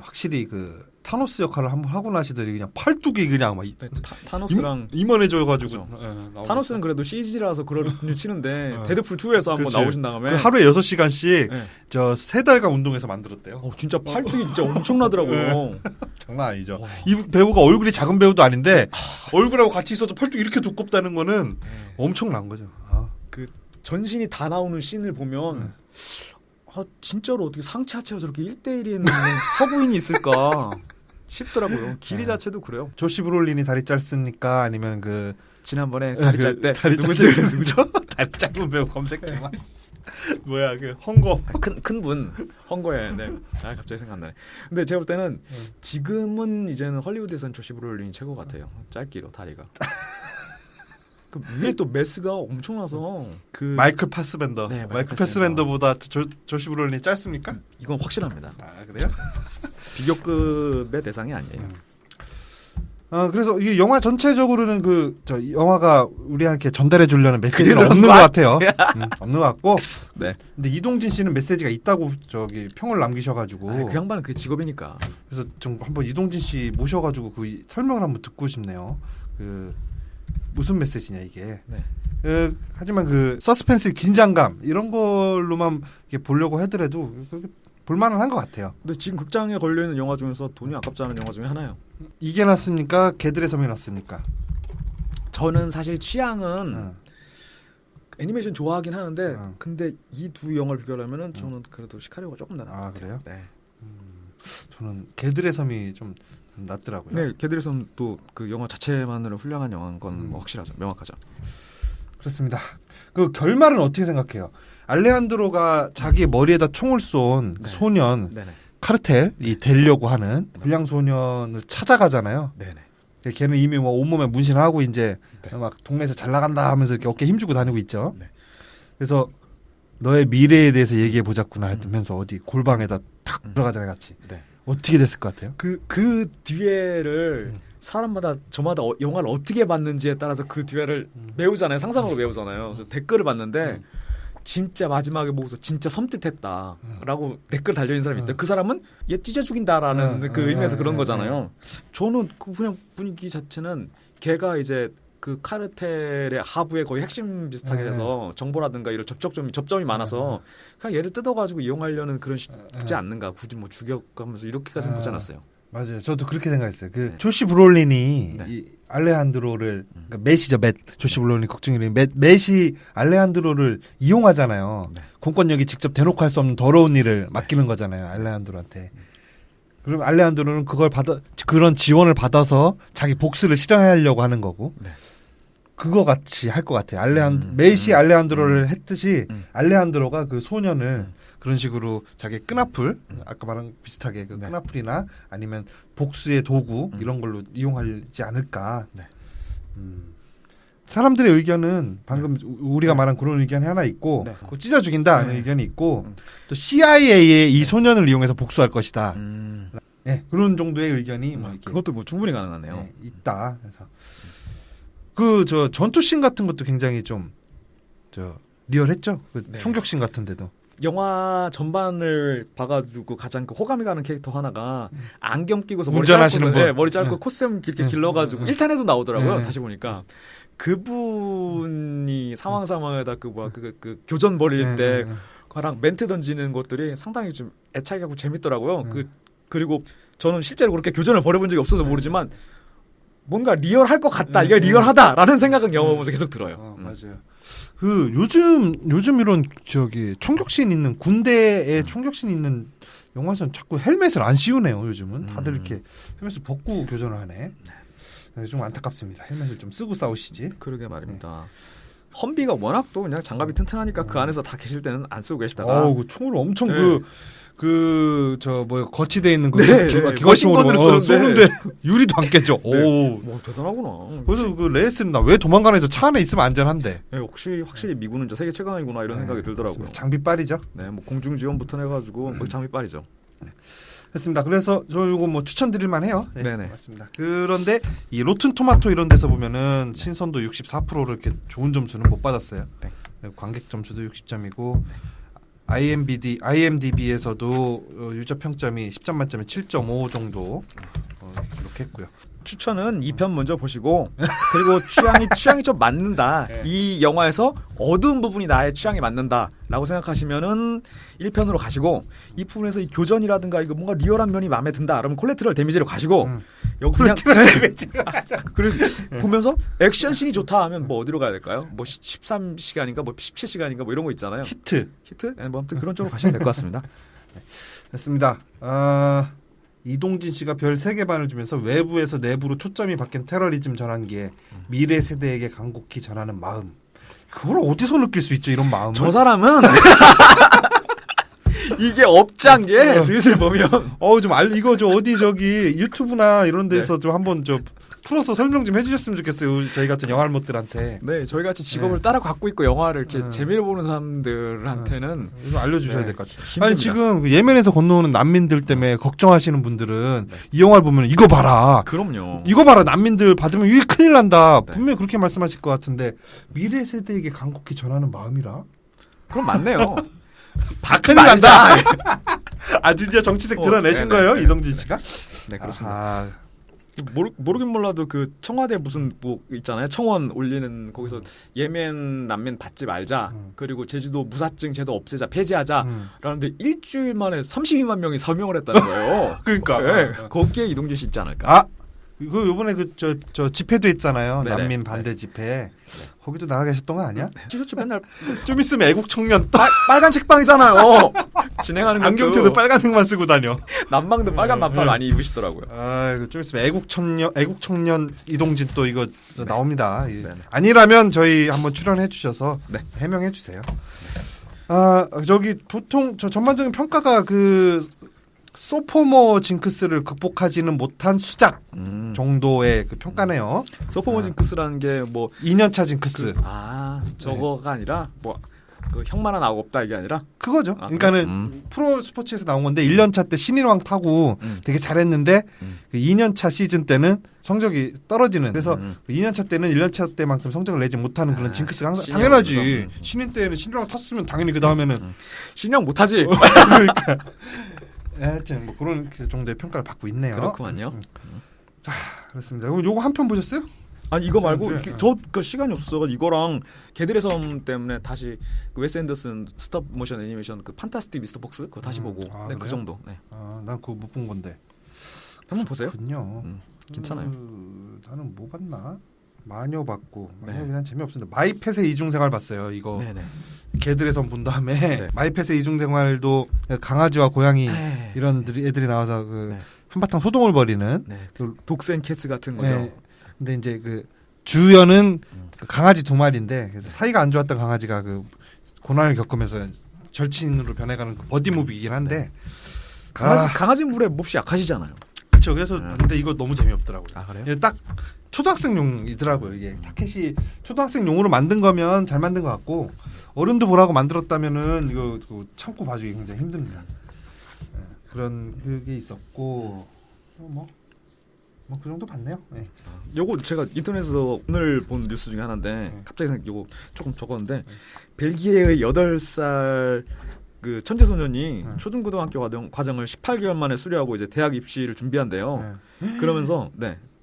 확실히 그 타노스 역할을 한번 하고 나시더니 그냥 팔뚝이 그냥 막 타노스랑 이만해져가지고 타노스는 그래도 CG라서 그걸 치는데 데드풀 2에서 한번 나오신 다음에 그 하루에 6시간씩 저 3달간 운동해서 만들었대요. 진짜 팔뚝이 진짜 엄청나더라고요. 장난 아니죠. 이 배우가 얼굴이 작은 배우도 아닌데 얼굴하고 같이 있어도 팔뚝이 이렇게 두껍다는 거는 엄청난 거죠. 그 전신이 다 나오는 씬을 보면 진짜로 어떻게 상체 하체가 저렇게 1대1인 서부인이 있을까 싶더라고요. 길이 자체도 그래요. 조시 브롤린이 다리 짧습니까? 아니면 그 지난번에 다리 짤 때 누구죠? 다리 짧은 배우 검색해봐. 뭐야 그 헝거 큰 분 헝거에 갑자기 생각나네. 근데 제가 볼 때는 지금은 이제는 헐리우드에서는 조시 브롤린이 최고 같아요. 짧기로 다리가. 그 위에 또 메스가 엄청나서 그 마이클 파스벤더. 마이클 파스벤더보다 조시 브롤린이 짧습니까? 이건 확실합니다. 그래요? 비교급의 대상이 아니에요. 그래서 이 영화 전체적으로는 영화가 우리한테 전달해 주려는 메시지는 없는 것 같아요. 없는 것 같고. 네. 근데 이동진 씨는 메시지가 있다고 평을 남기셔가지고. 그 양반은 그게 직업이니까. 그래서 좀 한번 이동진 씨 모셔가지고 그 설명을 한번 듣고 싶네요. 무슨 메시지냐 이게. 하지만 그 서스펜스 긴장감 이런 걸로만 보려고 하더라도 볼만은 한 것 같아요. 근데 지금 극장에 걸려있는 영화 중에서 돈이 아깝지 않은 영화 중에 하나요. 이게 낫습니까? 개들의 섬이 낫습니까? 저는 사실 취향은 애니메이션 좋아하긴 하는데 근데 이 두 영화를 비교하면은 저는 그래도 시카리오가 조금 더 나아요. 그래요? 네. 저는 개들의 섬이 좀 낫더라고요. 네, 개들의 섬도 그 영화 자체만으로 훌륭한 영화인 건 확실하죠. 명확하죠. 그렇습니다. 그 결말은 어떻게 생각해요? 알레한드로가 자기 머리에다 총을 쏜 소년 카르텔이 되려고 하는 불량 소년을 찾아가잖아요. 네네. 걔는 이미 뭐 온몸에 문신을 하고 이제 막 동네에서 잘 나간다 하면서 이렇게 어깨 힘주고 다니고 있죠. 그래서 너의 미래에 대해서 얘기해 보자꾸나 했으면서 어디 골방에다 탁 들어가잖아요, 같이. 어떻게 됐을 것 같아요? 그 뒤에를 사람마다 저마다 영화를 어떻게 봤는지에 따라서 그 뒤에를 외우잖아요. 상상으로 외우잖아요. 댓글을 봤는데 진짜 마지막에 보고서 진짜 섬뜩했다라고 댓글 달려있는 사람이 있다. 그 사람은 얘 찢어 죽인다라는 그 의미에서 그런 거잖아요. 저는 그냥 분위기 자체는 걔가 이제 그 카르텔의 하부에 거의 핵심 비슷하게 해서 정보라든가 이런 접점이 많아서 그냥 얘를 뜯어가지고 이용하려는 그런 식이지 않는가. 굳이 뭐 죽여가면서 이렇게까지는 보지 않았어요. 맞아요. 저도 그렇게 생각했어요. 그 조시 브롤린이 네. 이 알레한드로를 그러니까 맷이죠. 맷. 조시 브롤린 극중 이름이 맷이 알레한드로를 이용하잖아요. 네. 공권력이 직접 대놓고 할 수 없는 더러운 일을 맡기는 거잖아요. 알레한드로한테. 그럼 알레한드로는 그런 지원을 받아서 자기 복수를 실현하려고 하는 거고. 네. 그거 같이 할 것 같아요. 맷이 알레한드로를 했듯이 음. 알레한드로가 그 소년을 그런 식으로 자기 끈앞을 아까 말한 비슷하게 그 네. 끈앞을이나 아니면 복수의 도구 이런 걸로 이용하지 않을까. 네. 사람들의 의견은 방금 우리가 말한 그런 의견이 하나 있고 네. 그거 찢어 죽인다 하는 네. 의견이 있고 또 CIA의 이 소년을 이용해서 복수할 것이다. 네, 그런 정도의 의견이 뭐 이렇게 그것도 뭐 충분히 가능하네요. 네, 있다. 그래서 그 저 전투씬 같은 것도 굉장히 좀 저 리얼했죠. 그 네. 총격씬 같은데도. 영화 전반을 봐가지고 가장 그 호감이 가는 캐릭터 하나가 안경 끼고서 머리 운전하시는 짧고, 분. 네, 머리 짧고 네. 코스염 길게 네. 길러가지고 1탄에도 나오더라고요. 네. 다시 보니까 그분이 상황에다 그 교전 벌일 때 그랑 멘트 던지는 것들이 상당히 좀 애착이 가고 재밌더라고요. 그리고 저는 실제로 그렇게 교전을 벌여본 적이 없어서 모르지만 뭔가 리얼할 것 같다. 이거 리얼하다라는 생각은 영화 보면서 계속 들어요. 맞아요. 그 요즘 이런 저기 총격씬 있는 군대에 총격씬 있는 영화에서는 자꾸 헬멧을 안 씌우네요. 요즘은 다들 이렇게 헬멧을 벗고 교전을 하네. 네, 좀 안타깝습니다. 헬멧을 좀 쓰고 싸우시지. 그러게 말입니다. 험비가 워낙 또 그냥 장갑이 튼튼하니까 그 안에서 다 계실 때는 안 쓰고 계시다가 그 총을 엄청 네. 거치돼 있는 거 네, 기관총으로 머신건으로 쏘는데 유리도 안 깨져. 오. 뭐 대단하구나. 그래서 그 레이스는 나 왜 도망가나 해서 차 안에 있으면 안전한데. 네, 확실히 미군은 저 세계 최강이구나 이런 생각이 들더라고요. 장비빨이죠. 네, 뭐 공중 지원부터 해가지고 뭐 장비빨이죠. 됐습니다. 그래서 저 이거 뭐 추천드릴만 해요. 네, 네네. 맞습니다. 그런데 이 로튼 토마토 이런 데서 보면은 신선도 64%를 이렇게 좋은 점수는 못 받았어요. 네. 관객 점수도 60점이고 IMDb에서도 유저 평점이 10점 만점에 7.5 정도 기록했고요. 추천은 2편 먼저 보시고 그리고 취향이 좀 맞는다. 네. 이 영화에서 어두운 부분이 나의 취향에 맞는다라고 생각하시면은 1편으로 가시고 이 부분에서 이 교전이라든가 이거 뭔가 리얼한 면이 마음에 든다. 그러면 콜레트럴 데미지로 가시고 여기 그냥 그래서 보면서 액션씬이 좋다 하면 뭐 어디로 가야 될까요? 뭐 13시간인가 뭐 17시간인가 뭐 이런 거 있잖아요. 히트. 네, 뭐 아무튼 그런 쪽으로 가시면 될 것 같습니다. 됐습니다. 이동진 씨가 별 3개 반을 주면서 외부에서 내부로 초점이 바뀐 테러리즘 전환기에 미래 세대에게 간곡히 전하는 마음. 그걸 어디서 느낄 수 있죠, 이런 마음을? 저 사람은 이게 업장에 슬슬 보면 이거 어디 저기 유튜브나 이런 데서 좀 한번 풀어서 설명 좀 해주셨으면 좋겠어요. 저희 같은 영알못들한테. 네, 저희 같이 직업을 따라 갖고 있고 영화를 이렇게 재미를 보는 사람들한테는 이거 알려주셔야 될 것 같아요. 힘듭니다. 아니 지금 예멘에서 건너오는 난민들 때문에 걱정하시는 분들은 이 영화를 보면 이거 봐라. 그럼요. 이거 봐라. 난민들 받으면 이게 큰일 난다. 네. 분명히 그렇게 말씀하실 것 같은데 미래 세대에게 간곡히 전하는 마음이라? 그럼 맞네요. 큰일 난다. 드디어 정치색 드러내신 네네. 거예요, 이동진 씨가? 네, 그렇습니다. 아하. 모르긴 몰라도 그 청와대 무슨 뭐 있잖아요. 청원 올리는 거기서 예멘 난민 받지 말자. 그리고 제주도 무사증 제도 없애자, 폐지하자. 라는데 일주일 만에 32만 명이 서명을 했다는 거예요. 그러니까. 네, 거기에 이동진 씨 있지 않을까? 그 요번에 저 집회도 했잖아요. 네네. 난민 반대 집회. 거기도 나가 계셨던 거 아니야? 티셔츠 맨날 좀 있으면 애국 청년 빨간 책방이잖아요. 진행하는 것도 안경테도 빨간색만 쓰고 다녀. 난방도 빨간 반팔 많이 입으시더라고요. 이거 좀 있으면 애국 청년 이동진 또 이거 나옵니다. 네네. 아니라면 저희 한번 출연해 주셔서 네. 해명해 주세요. 저기 보통 저 전반적인 평가가 그 소포머 징크스를 극복하지는 못한 수작 정도의 그 평가네요. 소포머 징크스라는 게 뭐 2년차 징크스. 저거가 아니라 뭐 그 형만한 아고 없다 이게 아니라 그거죠. 그러니까는 프로 스포츠에서 나온 건데 1년차 때 신인왕 타고 되게 잘했는데 그 2년차 시즌 때는 성적이 떨어지는. 그래서 2년차 때는 1년차 때만큼 성적을 내지 못하는 그런 징크스가 항상 당연하지. 신인 때는 신인왕 탔으면 당연히 그 다음에는 신인왕 못하지. 그러니까. 하여튼 뭐 그런 정도의 평가를 받고 있네요. 그렇구만요. 자, 그렇습니다. 그럼 요거 한 편 보셨어요? 아니 이거 말고 지난주에? 저 그 시간이 없어서 이거랑 개들의 섬 때문에 다시 그 웨스 앤더슨 스톱 모션 애니메이션 그 판타스틱 미스터 폭스 그거 다시 보고 네, 그 그래요? 정도. 네. 난 그거 못 본 건데. 한번 보세요. 군요. 괜찮아요. 나는 뭐 봤나? 마녀 봤고 마녀 네. 그냥 재미없었는데 마이펫의 이중생활 봤어요. 이거 네네. 개들의 섬 본 다음에 네. 마이펫의 이중생활도 강아지와 고양이 네. 이런 애들이 나와서 그 네. 한바탕 소동을 벌이는. 네. 독센캐츠 같은 거죠. 네. 근데 이제 그 주연은 그 강아지 두 마리인데 그래서 사이가 안 좋았던 강아지가 그 고난을 겪으면서 절친으로 변해가는 그 버디 무비이긴 한데 강아지 물에 몹시 약하시잖아요. 그렇죠. 그래서 근데 이거 너무 재미없더라고요. 아 그래요? 이게 딱 초등학생용이더라고요. 이게 타켓이 초등학생용으로 만든 거면 잘 만든 것 같고 어른도 보라고 만들었다면은 이거 참고 봐주기 굉장히 힘듭니다. 그런 그게 있었고 뭐 그 정도 봤네요. 네. 요거 제가 인터넷에서 오늘 본 뉴스 중에 하나인데 갑자기 요거 조금 적었는데 벨기에의 8살 그 천재 소년이 초중고등학교 과정을 18개월 만에 수료하고 이제 대학 입시를 준비한대요. 그러면서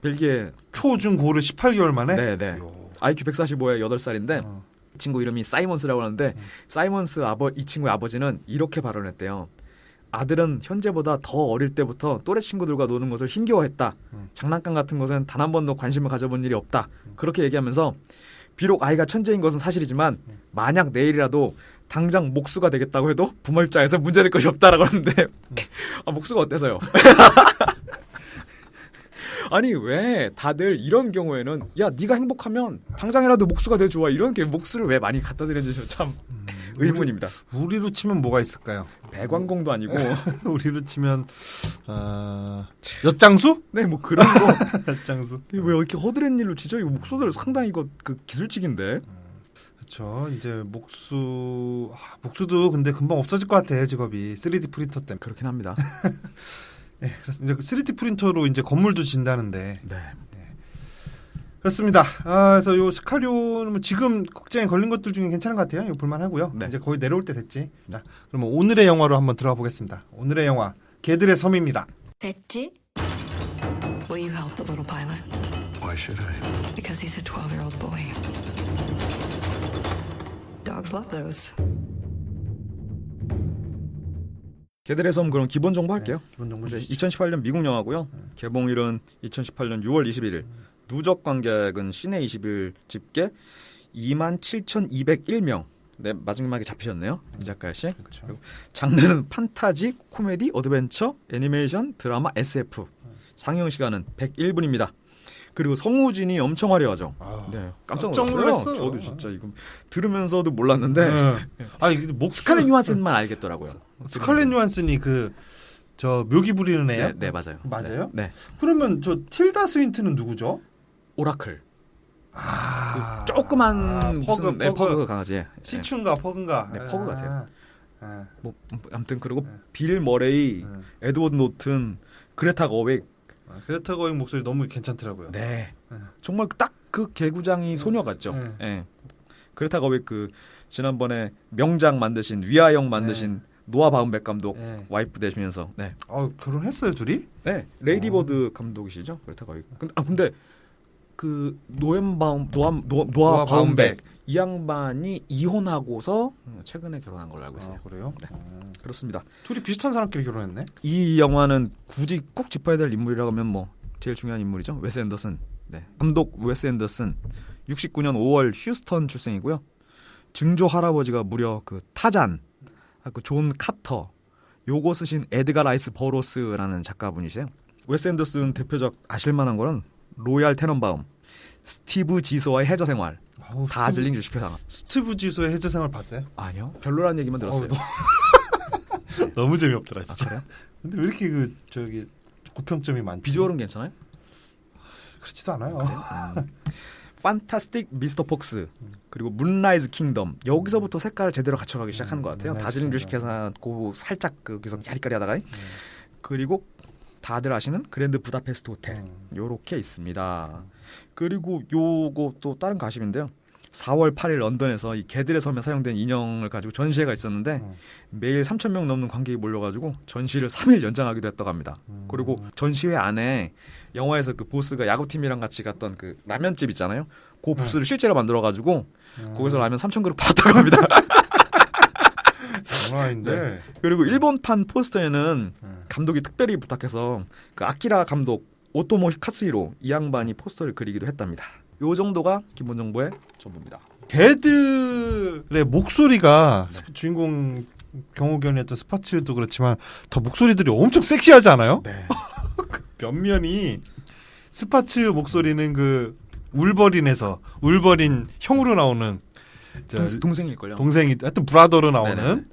벨기에 초중고를 18개월 만에 네네 IQ 145에 8살인데 친구 이름이 사이먼스라고 하는데 사이먼스 이 친구의 아버지는 이렇게 발언했대요. 아들은 현재보다 더 어릴 때부터 또래 친구들과 노는 것을 힘겨워했다. 장난감 같은 것은 단 한 번도 관심을 가져본 일이 없다. 그렇게 얘기하면서 비록 아이가 천재인 것은 사실이지만 만약 내일이라도 당장 목수가 되겠다고 해도 부모 입장에서 문제될 것이 없다라고 하는데 목수가 어때서요? 아니 왜 다들 이런 경우에는 야 네가 행복하면 당장이라도 목수가 돼 좋아 이런 게 목수를 왜 많이 갖다 드는지 참 의문입니다. 우리로 치면 뭐가 있을까요? 배관공도 아니고 우리로 치면 엿장수? 네 뭐 그런 거 엿장수. 왜 이렇게 허드렛 일로 진짜 이거 목수들 상당히 이거 그 기술직인데. 그렇죠. 이제 목수도 근데 금방 없어질 것 같아 직업이 3D 프린터 때문에. 그렇긴 합니다. 네, 그렇습니다. 이제 3D 프린터로 이제 건물도 진다는데. 네. 그렇습니다. 그래서 요 스카리오는 지금 극장에 걸린 것들 중에 괜찮은 것 같아요. 이거 볼만하고요. 네. 이제 거의 내려올 때 됐지. 자, 그러면 오늘의 영화로 한번 들어가 보겠습니다. 오늘의 영화 개들의 섬입니다. 됐지? Will you help the little pilot? Why should I? Because he's a 12-year-old boy. Dogs love those. 개들의 섬 그럼 기본 정보 할게요. 기본 정보 네, 주시죠. 2018년 미국 영화고요. 개봉일은 2018년 6월 21일. 누적 관객은 시내 20일 집계 27,201명. 네, 마지막에 잡히셨네요. 이 작가 씨. 그렇죠. 그리고 장르는 판타지, 코미디, 어드벤처, 애니메이션, 드라마, SF. 상영 시간은 101분입니다. 그리고 성우진이 엄청 화려하죠. 네, 깜짝 놀랐어요. 저도 진짜 이거 들으면서도 몰랐는데 아니 스칼렛 요한슨만 알겠더라고요. 스칼렛 요한슨이 저 묘기 부리는 애요? 네, 맞아요. 맞아요? 네. 그러면 저 틸다 스윈트는 누구죠? 오라클. 그 조그만 퍼그, 퍼그 강아지. 시춘가 퍼그인가? 네, 퍼그 같아요. 아. 뭐 아무튼 그리고 빌 머레이, 에드워드 노튼, 그레타 거윅. 그레타 거윅 목소리 너무 괜찮더라고요. 네. 정말 딱 그 개구장이 소녀 같죠. 네. 네. 그레타 거윅 그 지난번에 명작 만드신 위아영 만드신 노아 바움백 감독 와이프 되시면서 네. 결혼했어요 둘이? 네. 레이디버드 감독이시죠. 그레타 거윅. 근데 그 노아 바움백 이 양반이 이혼하고서 최근에 결혼한 걸로 알고 있어요. 그래요? 네. 그렇습니다. 둘이 비슷한 사람끼리 결혼했네. 이 영화는 굳이 꼭 짚어야 될 인물이라고 하면 뭐 제일 중요한 인물이죠. 웨스 앤더슨. 네. 감독 웨스 앤더슨. 69년 5월 휴스턴 출생이고요. 증조 할아버지가 무려 그 타잔, 그 존 카터, 요거 쓰신 에드가 라이스 버로스라는 작가분이세요. 웨스 앤더슨 대표작 아실만한 거는 로얄 테넌바움, 스티브 지소와의 해저 생활, 다즐링 주식회사. 스티브 지소의 해저 생활 봤어요? 아니요. 별로라는 얘기만 들었어요. 너무 재미없더라 진짜. 그래요? 근데 왜 이렇게 고평점이 많지? 비주얼은 괜찮아요? 그렇지도 않아요. 판타스틱 미스터 폭스 그리고 문라이즈 킹덤 여기서부터 색깔을 제대로 갖춰가기 시작하는 것 같아요. 다즐링 주식회사 고 살짝 거기서 야리까리하다가 그리고 다들 아시는 그랜드 부다페스트 호텔 요렇게 있습니다. 그리고 요거 또 다른 가십인데요. 4월 8일 런던에서 이 개들의 섬에 사용된 인형을 가지고 전시회가 있었는데 매일 3,000명 넘는 관객이 몰려가지고 전시를 3일 연장하기도 했다고 합니다. 그리고 전시회 안에 영화에서 그 보스가 야구팀이랑 같이 갔던 그 라면집 있잖아요. 그 부스를 실제로 만들어가지고 거기서 라면 3,000그릇 팔았다고 합니다. 장난 아닌데. 네. 그리고 일본판 포스터에는 감독이 특별히 부탁해서 그 아키라 감독 오토모 카츠히로 이 양반이 포스터를 그리기도 했답니다. 요 정도가 기본 정보의 전부입니다. 개들의 목소리가 네. 주인공 경호견이었던 스파츠도 그렇지만 더 목소리들이 엄청 섹시하지 않아요? 네. 면면이 스파츠 목소리는 그 울버린에서 울버린 형으로 나오는 동생일걸요. 동생이 하여튼 브라더로 나오는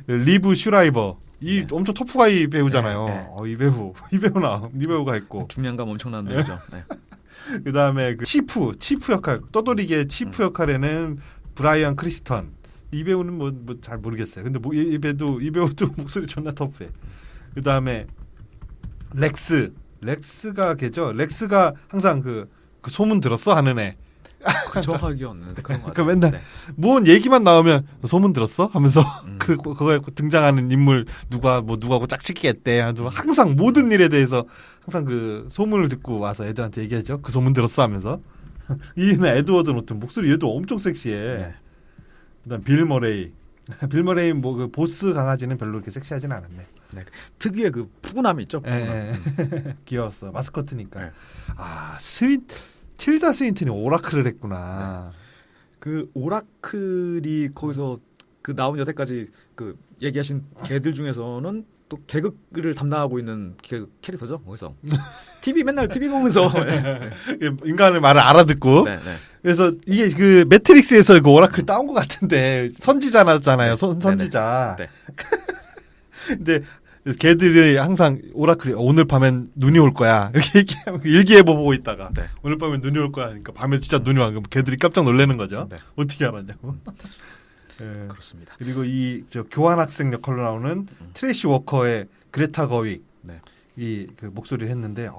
네네네. 리브 슈라이버 이 네. 엄청 터프가이 배우잖아요. 네, 네. 이 배우가 있고 중량감 엄청난 배우죠. 네. 그 다음에 그 치프 역할 떠돌이계 치프 역할에는 브라이언 크리스턴 이 배우는 뭐 잘 모르겠어요. 근데 뭐 이 배우도 목소리 존나 터프해. 그 다음에 렉스가 걔죠. 렉스가 항상 그 소문 들었어 하는 애. 정확하게 기억나는데 그런 거 그 같아요. 맨날 네. 뭔 얘기만 나오면 소문 들었어 하면서 그거에 등장하는 인물 누구하고 짝짓기했대. 항상 모든 일에 대해서 항상 그 소문을 듣고 와서 애들한테 얘기하죠. 그 소문 들었어 하면서. 이는 에드워드 노튼 목소리 얘도 엄청 섹시해. 네. 그다음 빌 머레이 뭐 그 보스 강아지는 별로 그렇게 섹시하진 않았네. 네. 특유의 그 푸근함이 있죠. 예. 귀여웠어. 마스코트니까. 네. 아 틸다 스윈튼이 오라클을 했구나. 그 오라클이 거기서 그 나온 여태까지 그 얘기하신 개들 중에서는 또 개그를 담당하고 있는 캐릭터죠. 거기서 맨날 TV 보면서 인간의 말을 알아듣고. 네, 네. 그래서 이게 그 매트릭스에서 그 오라클 따온 것 같은데 선지자잖아요. 선지자. 네. 근데 걔들이 항상 오라클이 오늘 밤엔 눈이 올 거야 이렇게 얘기하면 일기예보 보고 있다가 네. 오늘 밤엔 눈이 올 거야 하니까 밤에 진짜 눈이 와. 그럼 걔들이 깜짝 놀라는 거죠. 네. 어떻게 알았냐고. 예. 그렇습니다. 그리고 이 교환학생 역할로 나오는 트래시 워커의 그레타 거윅 네. 이 그 목소리를 했는데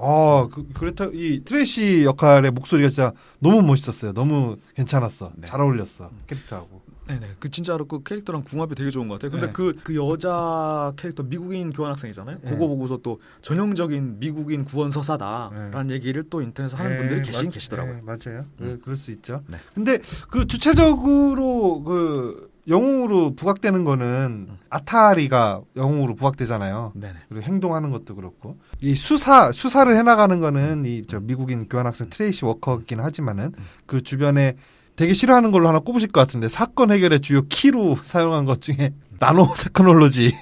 이 트래시 역할의 목소리가 진짜 너무 멋있었어요. 너무 괜찮았어. 네. 잘 어울렸어 캐릭터하고. 네네. 그 진짜로 그 캐릭터랑 궁합이 되게 좋은 것 같아요. 근데 네. 그 여자 캐릭터 미국인 교환학생이잖아요. 네. 그거 보고서 또 전형적인 미국인 구원 서사다라는 얘기를 또 인터넷에서 하는 분들이 계시더라고요. 네, 맞아요. 그럴 수 있죠. 네. 근데 그 주체적으로 그 영웅으로 부각되는 거는 아타리가 영웅으로 부각되잖아요. 네네. 그리고 행동하는 것도 그렇고 이 수사를 해나가는 거는 이 저 미국인 교환학생 트레이시 워커이긴 하지만은 그 주변에 되게 싫어하는 걸로 하나 꼽으실 것 같은데 사건 해결의 주요 키로 사용한 것 중에 나노 테크놀로지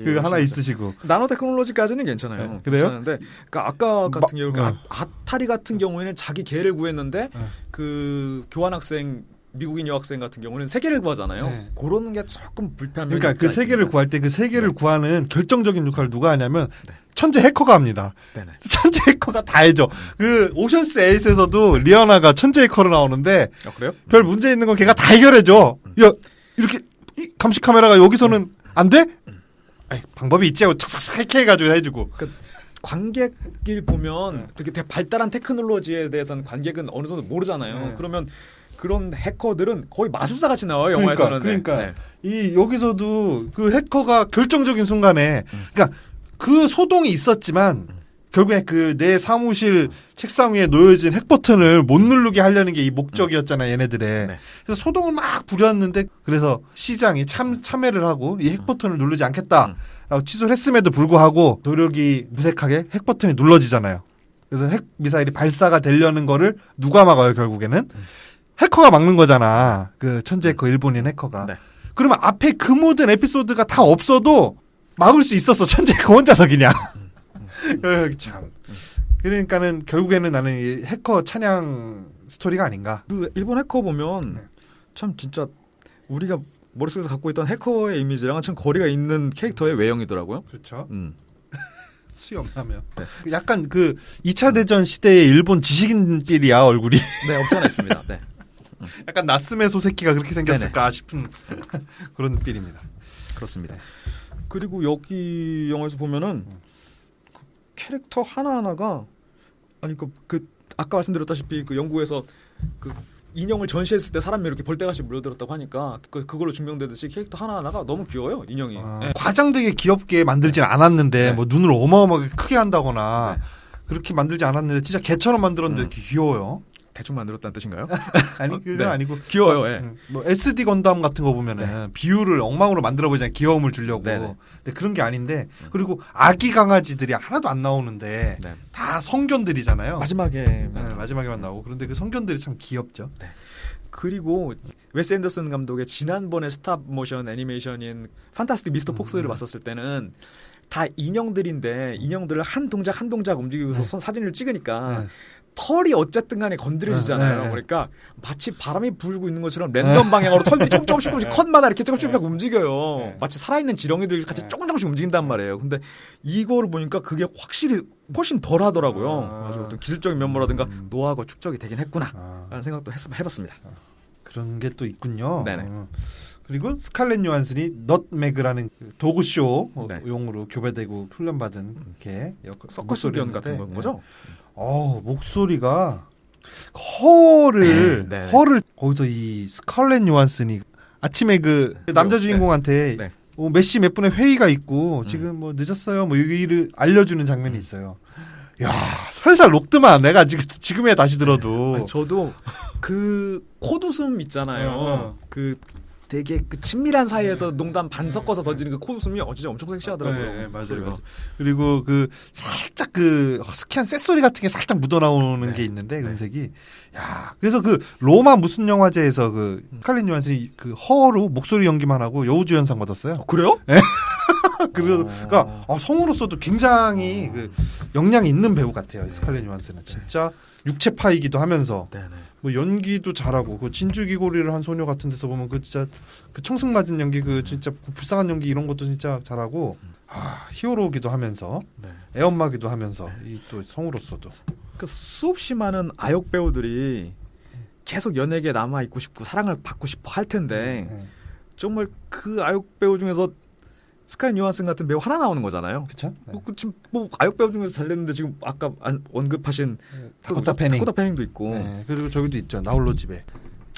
그 하나 있으시고 나노 테크놀로지까지는 괜찮아요. 네, 그래요? 괜찮은데 그러니까 아까 같은 경우 아타리 같은 경우에는 자기 개를 구했는데 그 교환학생 미국인 여학생 같은 경우는 세 개를 구하잖아요. 네. 그런 게 조금 불편한 면이 그러니까 그 세 개를 구할 때 그 세 개를 네. 구하는 결정적인 역할을 누가 하냐면 네. 천재 해커가 합니다. 네네. 천재 해커가 다 해줘. 그 오션스 8에서도 리아나가 천재 해커로 나오는데 그래요? 별 문제 있는 건 걔가 다 해결해줘. 야 이렇게 감시 카메라가 여기서는 안 돼? 아이, 방법이 있지 하고 착착착 해커해가지고 해주고. 관객을 보면 되게 발달한 테크놀로지에 대해서는 관객은 어느 정도 모르잖아요. 네. 그러면 그런 해커들은 거의 마술사 같이 나와요. 영화에서는. 그러니까 네. 이 여기서도 그 해커가 결정적인 순간에 그러니까 그 소동이 있었지만 결국에 그 내 사무실 책상 위에 놓여진 핵 버튼을 못 누르게 하려는 게 이 목적이었잖아요, 얘네들의. 네. 그래서 소동을 막 부렸는데 그래서 시장이 참여를 하고 이 핵 버튼을 누르지 않겠다라고 취소를 했음에도 불구하고 노력이 무색하게 핵 버튼이 눌러지잖아요. 그래서 핵 미사일이 발사가 되려는 거를 누가 막아요, 결국에는? 해커가 막는 거잖아. 그 천재 해커 일본인 해커가. 네. 그러면 앞에 그 모든 에피소드가 다 없어도 막을 수 있었어. 천재 해커 혼자서 그냥. 참. 그러니까는 결국에는 나는 이 해커 찬양 스토리가 아닌가. 그 일본 해커 보면 참 진짜 우리가 머릿속에서 갖고 있던 해커의 이미지랑은 참 거리가 있는 캐릭터의 외형이더라고요. 그렇죠. 음. 수염하며. 네. 약간 그 2차 대전 시대의 일본 지식인빌이야 얼굴이. 네, 없지 않아 있습니다. 네. 약간 나스메 소세키가 그렇게 생겼을까 싶은 그런 빌입니다. 그렇습니다. 그리고 여기 영화에서 보면은 그 캐릭터 하나하나가 아니 그 아까 말씀드렸다시피 그 영국에서 그 인형을 전시했을 때 사람이 이렇게 벌떼같이 몰려들었다고 하니까 그걸로 증명되듯이 캐릭터 하나하나가 너무 귀여워요 인형이. 네. 과장되게 귀엽게 만들진 않았는데 네. 뭐 눈을 어마어마하게 크게 한다거나 네. 그렇게 만들지 않았는데 진짜 개처럼 만들었는데 귀여워요. 대충 만들었다는 뜻인가요? 아니 그건 네. 아니고 귀여워요. 예. 뭐 SD 건담 같은 거 보면은 비율을 엉망으로 만들어 보잖아요. 귀여움을 주려고. 네네. 근데 그런 게 아닌데 그리고 아기 강아지들이 하나도 안 나오는데 네. 다 성견들이잖아요. 마지막에 네, 마지막에만 나오고 그런데 그 성견들이 참 귀엽죠. 그리고 웨스 앤더슨 감독의 지난번에 스탑 모션 애니메이션인 판타스틱 미스터 폭스를 봤었을 때는 다 인형들인데 인형들을 한 동작 한 동작 움직이면서 사진을 찍으니까 네. 털이 어쨌든 간에 건드려지잖아요. 네. 그러니까 마치 바람이 불고 있는 것처럼 랜덤 방향으로 털들이 조금씩 컷마다 이렇게 조금씩 움직여요. 네. 마치 살아있는 지렁이들 같이 조금씩 움직인단 말이에요. 근데 이거를 보니까 그게 확실히 훨씬 덜 하더라고요. 그래서 어떤 기술적인 면모라든가 노하우가 축적이 되긴 했구나 라는 생각도 해봤습니다. 그런 게 또 있군요. 네네. 그리고 스칼렛 요한슨이 넛매그라는 그 도구쇼 네. 용으로 교배되고 훈련받은 게 서커스 변 같은 건 거죠? 목소리가 허를 네. 거기서 이 스칼렛 요한슨이 아침에 그 남자 주인공한테 네. 몇 시 몇 분에 회의가 있고 지금 뭐 늦었어요 뭐 일을 알려주는 장면이 있어요. 야 살살 녹드만 내가 지금에 다시 들어도 아니, 저도 그 콧웃음 있잖아요. 그 되게 그 친밀한 사이에서 농담 반 섞어서 던지는 그 콧웃음이 진짜 엄청 섹시하더라고요. 네, 맞아요, 소리가. 맞아요. 그리고 그 살짝 그 허스키한 쇳소리 같은 게 살짝 묻어나오는 네. 게 있는데 음색이 야 그래서 그 로마 무슨 영화제에서 그 스칼렛 요한슨이 그 허로 목소리 연기만 하고 여우주연상 받았어요. 그래요? 그러니까 성우로서도 굉장히 그 역량이 있는 배우 같아요. 이 스칼렛 요한슨은 진짜 육체파이기도 하면서 네네. 뭐 연기도 잘하고 그 진주귀고리를 한 소녀 같은 데서 보면 그 진짜 그 청승맞은 연기 그 진짜 그 불쌍한 연기 이런 것도 진짜 잘하고 히어로기도 하면서 네. 애엄마기도 하면서 이 또 성우로서도 그 수없이 많은 아역 배우들이 계속 연예계에 남아 있고 싶고 사랑을 받고 싶어 할 텐데 정말 그 아역 배우 중에서 스칼렛 요한슨 같은 배우 하나 나오는 거잖아요. 그렇죠? 지금 뭐 아역 배우 중에서 잘 됐는데 지금 아까 언급하신 다코타 패닝. 다코타 패닝도 있고. 네, 그리고 저기도 있죠. 나홀로 집에.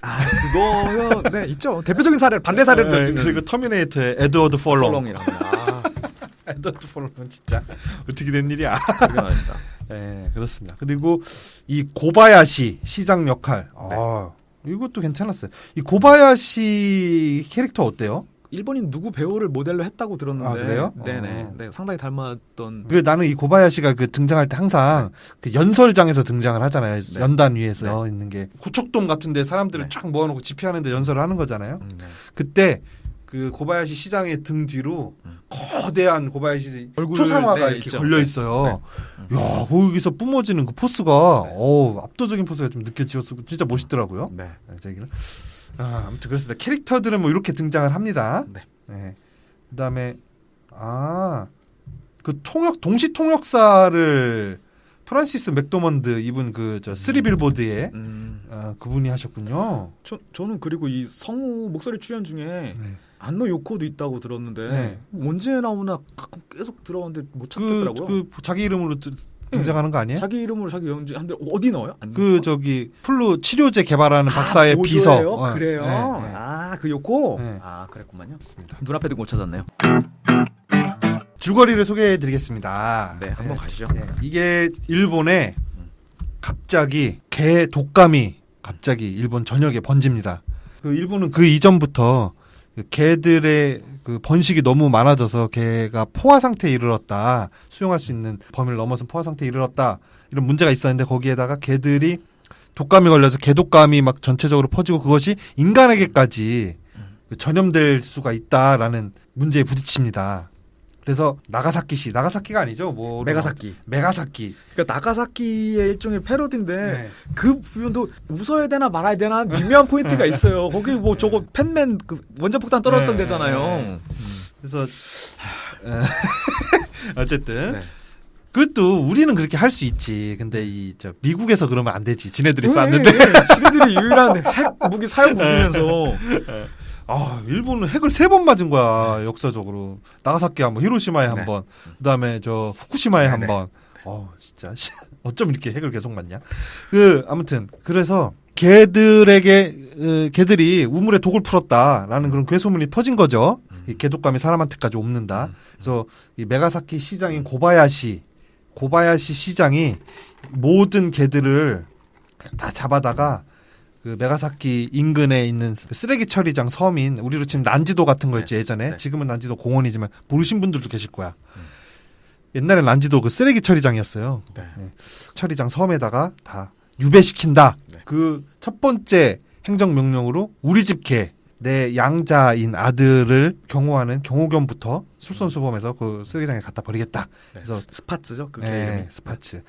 그거요. 네, 있죠. 대표적인 사례 반대 사례를 들 수 있는. 그리고 터미네이터의 에드워드 폴롱. 폴롱이라고. 에드워드 폴롱은 진짜 어떻게 된 일이야. 그게 아닙니다. 네, 그렇습니다. 그리고 이 고바야시 시장 역할. 이것도 괜찮았어요. 이 고바야시 캐릭터 어때요? 일본인 누구 배우를 모델로 했다고 들었는데. 그래요? 네네. 네, 상당히 닮았던. 나는 이 고바야시가 그 등장할 때 항상 그 연설장에서 등장을 하잖아요. 연단 위에서 있는 게 고척동 같은데 사람들을 쫙 모아놓고 집회하는데 연설을 하는 거잖아요. 그때 그 고바야시 시장의 등 뒤로 거대한 고바야시 초상화가 이렇게 있죠. 걸려 있어요. 야, 거기서 뿜어지는 그 포스가 압도적인 포스가 좀 느껴지었고 진짜 멋있더라고요. 네. 저기는. 아무튼 그렇습니다. 캐릭터들은 뭐 이렇게 등장을 합니다. 네. 그다음에 그 동시 통역사를 프란시스 맥도먼드 이분 저 쓰리 빌보드에 그분이 하셨군요. 저는 그리고 이 성우 목소리 출연 중에 안노 요코도 있다고 들었는데 언제 나오나 계속 들어왔는데 못 찾겠더라고요. 그 자기 이름으로 등장하는 거 아니에요? 자기 이름으로 자기 연주한데 어디 넣어요? 저기 플루 치료제 개발하는 박사의 비서. 그래요. 그 요코. 네. 그랬구만요. 눈앞에 두고 못 찾았네요. 줄거리를 소개해드리겠습니다. 네, 한번 가시죠. 이게 일본에 갑자기 개 독감이 갑자기 일본 전역에 번집니다. 그 일본은 그 이전부터 개들의 그 번식이 너무 많아져서 개가 포화 상태에 이르렀다. 수용할 수 있는 범위를 넘어선 포화 상태에 이르렀다. 이런 문제가 있었는데 거기에다가 개들이 독감이 걸려서 개독감이 막 전체적으로 퍼지고 그것이 인간에게까지 전염될 수가 있다라는 문제에 부딪힙니다. 그래서 나가사키가 아니죠. 메가사키. 그러니까 나가사키의 일종의 패러디인데 그 부분도 웃어야 되나 말아야 되나 미묘한 포인트가 있어요. 거기 뭐 저거 팬맨 그 원자폭탄 떨어졌던 데잖아요. 그래서 어쨌든 그것도 우리는 그렇게 할 수 있지. 근데 미국에서 그러면 안 되지. 지네들이 쐈는데. 지네들이 유일한 핵 무기 사용 무기면서. 일본은 핵을 3번 맞은 거야. 역사적으로. 나가사키 한 번, 히로시마에 한 번, 그다음에 후쿠시마에 한 번. 진짜 어쩜 이렇게 핵을 계속 맞냐? 아무튼 그래서 개들이 우물에 독을 풀었다라는 그런 괴소문이 퍼진 거죠. 이 개독감이 사람한테까지 옮는다. 그래서 이 메가사키 시장인 고바야시 시장이 모든 개들을 다 잡아다가 그 메가사키 인근에 있는 쓰레기 처리장 섬인 우리로 치면 난지도 같은 거였지 예전에. 네. 지금은 난지도 공원이지만 모르신 분들도 계실 거야. 옛날에 난지도 그 쓰레기 처리장이었어요. 네. 처리장 섬에다가 다 유배시킨다. 네. 그 첫 번째 행정명령으로 우리 집 개, 내 양자인 아들을 경호하는 경호견부터 솔선수범해서 그 쓰레기장에 갖다 버리겠다. 네. 그래서 스파츠죠. 그 개 네, 이름이. 스파츠.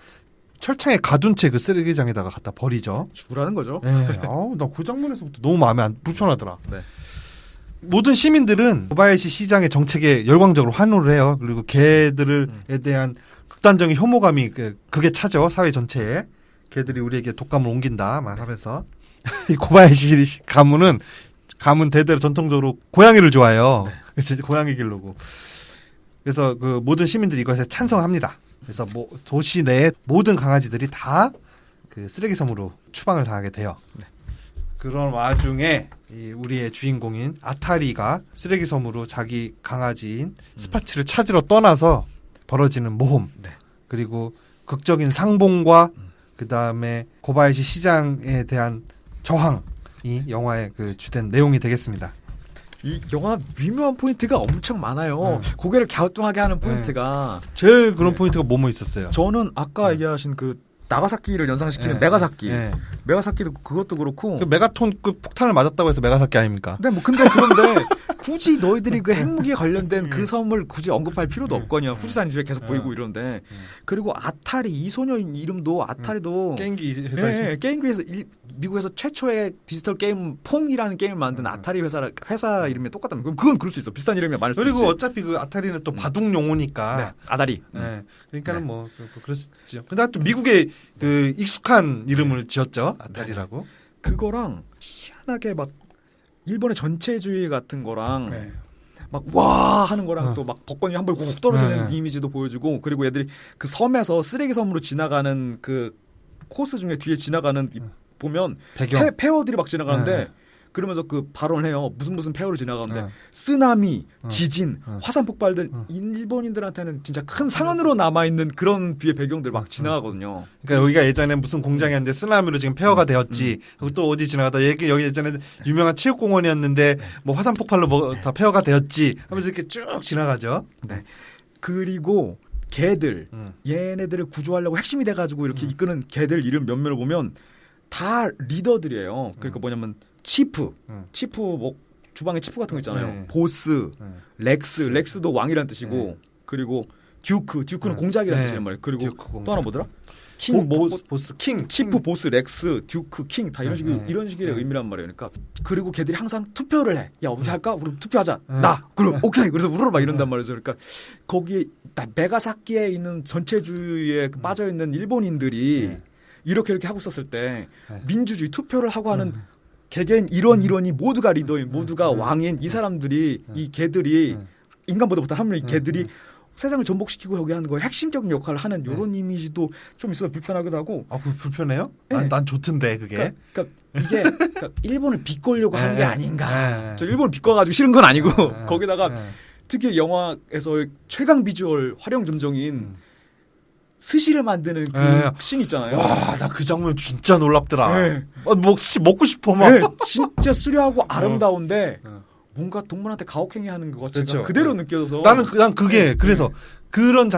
철창에 가둔 채 그 쓰레기장에다가 갖다 버리죠. 죽으라는 거죠. 네. 아우, 나 그 장면에서부터 너무 마음에 안 불편하더라. 네. 모든 시민들은 고바야시 시장의 정책에 열광적으로 환호를 해요. 그리고 개들에 대한 극단적인 혐오감이 그게 차죠. 사회 전체에. 개들이 우리에게 독감을 옮긴다 막 하면서 이 고바야시 가문은 대대로 전통적으로 고양이를 좋아해요. 그래서 고양이 길르고. 그래서 그 모든 시민들이 이것에 찬성합니다. 그래서 도시 내 모든 강아지들이 다 그 쓰레기 섬으로 추방을 당하게 돼요. 네. 그런 와중에 이 우리의 주인공인 아타리가 쓰레기 섬으로 자기 강아지인 스파츠를 찾으러 떠나서 벌어지는 모험, 네. 그리고 극적인 상봉과 그 다음에 고바야시 시장에 대한 저항이 영화의 그 주된 내용이 되겠습니다. 이 영화 미묘한 포인트가 엄청 많아요. 고개를 갸우뚱하게 하는 포인트가 제일 그런 네. 포인트가 뭐뭐 있었어요? 저는 아까 얘기하신 그 나가사키를 연상시키는 네. 메가사키. 네. 메가사키도 그것도 그렇고. 그 메가톤 그 폭탄을 맞았다고 해서 메가사키 아닙니까? 네, 그런데 굳이 너희들이 그 핵무기에 관련된 그 섬을 굳이 언급할 필요도 없거냐. 후지산 뒤에 계속 보이고 이런데. 그리고 아타리 이 소녀 이름도 아타리도 게임기 회사죠. 네, 게임기 회사 미국에서 최초의 디지털 게임 퐁이라는 게임을 만든 아타리 회사 이름이 똑같다면 그럼 그건 그럴 수 있어. 비슷한 이름이 많을 수 있지. 그리고 어차피 그 아타리는 또 바둑 용어니까. 네, 아다리. 네. 그러니까는 네. 뭐 그렇죠. 근데 또 미국의 그 익숙한 이름을 지었죠. 아타리라고. 그거랑 희한하게 막 일본의 전체주의 같은 거랑 네. 막 와 하는 거랑 또 막 벚꽃이 한 번 훅 떨어지는 네. 이미지도 보여주고 그리고 애들이 그 섬에서 쓰레기 섬으로 지나가는 그 코스 중에 뒤에 지나가는 보면 배경. 폐허들이 막 지나가는데 네. 그러면서 그 발언을 해요. 무슨 폐허를 지나가는데 네. 쓰나미, 지진, 네. 화산 폭발들 일본인들한테는 진짜 큰 상흔으로 남아 있는 그런 뒤에 배경들 막 지나가거든요. 그러니까 여기가 예전에 무슨 공장이었는데 쓰나미로 지금 폐허가 되었지. 그리고 또 어디 지나가다 여기 예전에 유명한 체육공원이었는데 뭐 화산 폭발로 뭐 다 폐허가 되었지. 하면서 이렇게 쭉 지나가죠. 네. 그리고 개들 얘네들을 구조하려고 핵심이 돼가지고 이렇게 이끄는 개들 이름 몇몇을 보면 다 리더들이에요. 그러니까 뭐냐면 치프 뭐 주방에 치프 같은 거 있잖아요. 네. 보스, 렉스도 왕이란 뜻이고 그리고 듀크는 공작이란 네. 뜻이란 말이에요. 그리고 듀크 공작. 또 하나 뭐더라? 킹, 보스 킹. 치프, 보스, 렉스, 듀크, 킹 다 이런 식의 의미란 말이에요. 그러니까 그리고 걔들이 항상 투표를 해. 야 어떻게 할까? 그럼 투표하자. 나 그럼 오케이. 그래서 우르르 막 이런단 말이죠. 그러니까 거기에 메가사키에 있는 전체주의에 빠져 있는 일본인들이 이렇게 하고 있었을 때 민주주의 투표를 하고 하는 개개인 일원이 모두가 리더인 모두가 왕인 이 사람들이 이 개들이 인간보다 한 명이 개들이 세상을 전복시키고 여기 하는 거에 핵심적인 역할을 하는 이런 이미지도 좀 있어서 불편하기도 하고. 아, 그 불편해요? 네. 난 좋던데 그게. 그러니까 이게 일본을 비꼬려고 하는 게 네. 아닌가. 네. 저 일본을 비꼬가지고 싫은 건 아니고 네. 거기다가 네. 특히 영화에서 최강 비주얼 활용 점정인 스시를 만드는 그 네. 씬 있잖아요. 와, 나 그 장면 진짜 놀랍더라. 네. 먹고 싶어 막. 네, 진짜 수려하고 아름다운데 어. 뭔가 동물한테 가혹행위 하는 것 자체가 그렇죠. 그대로 느껴져서 난 그게 그래서 그런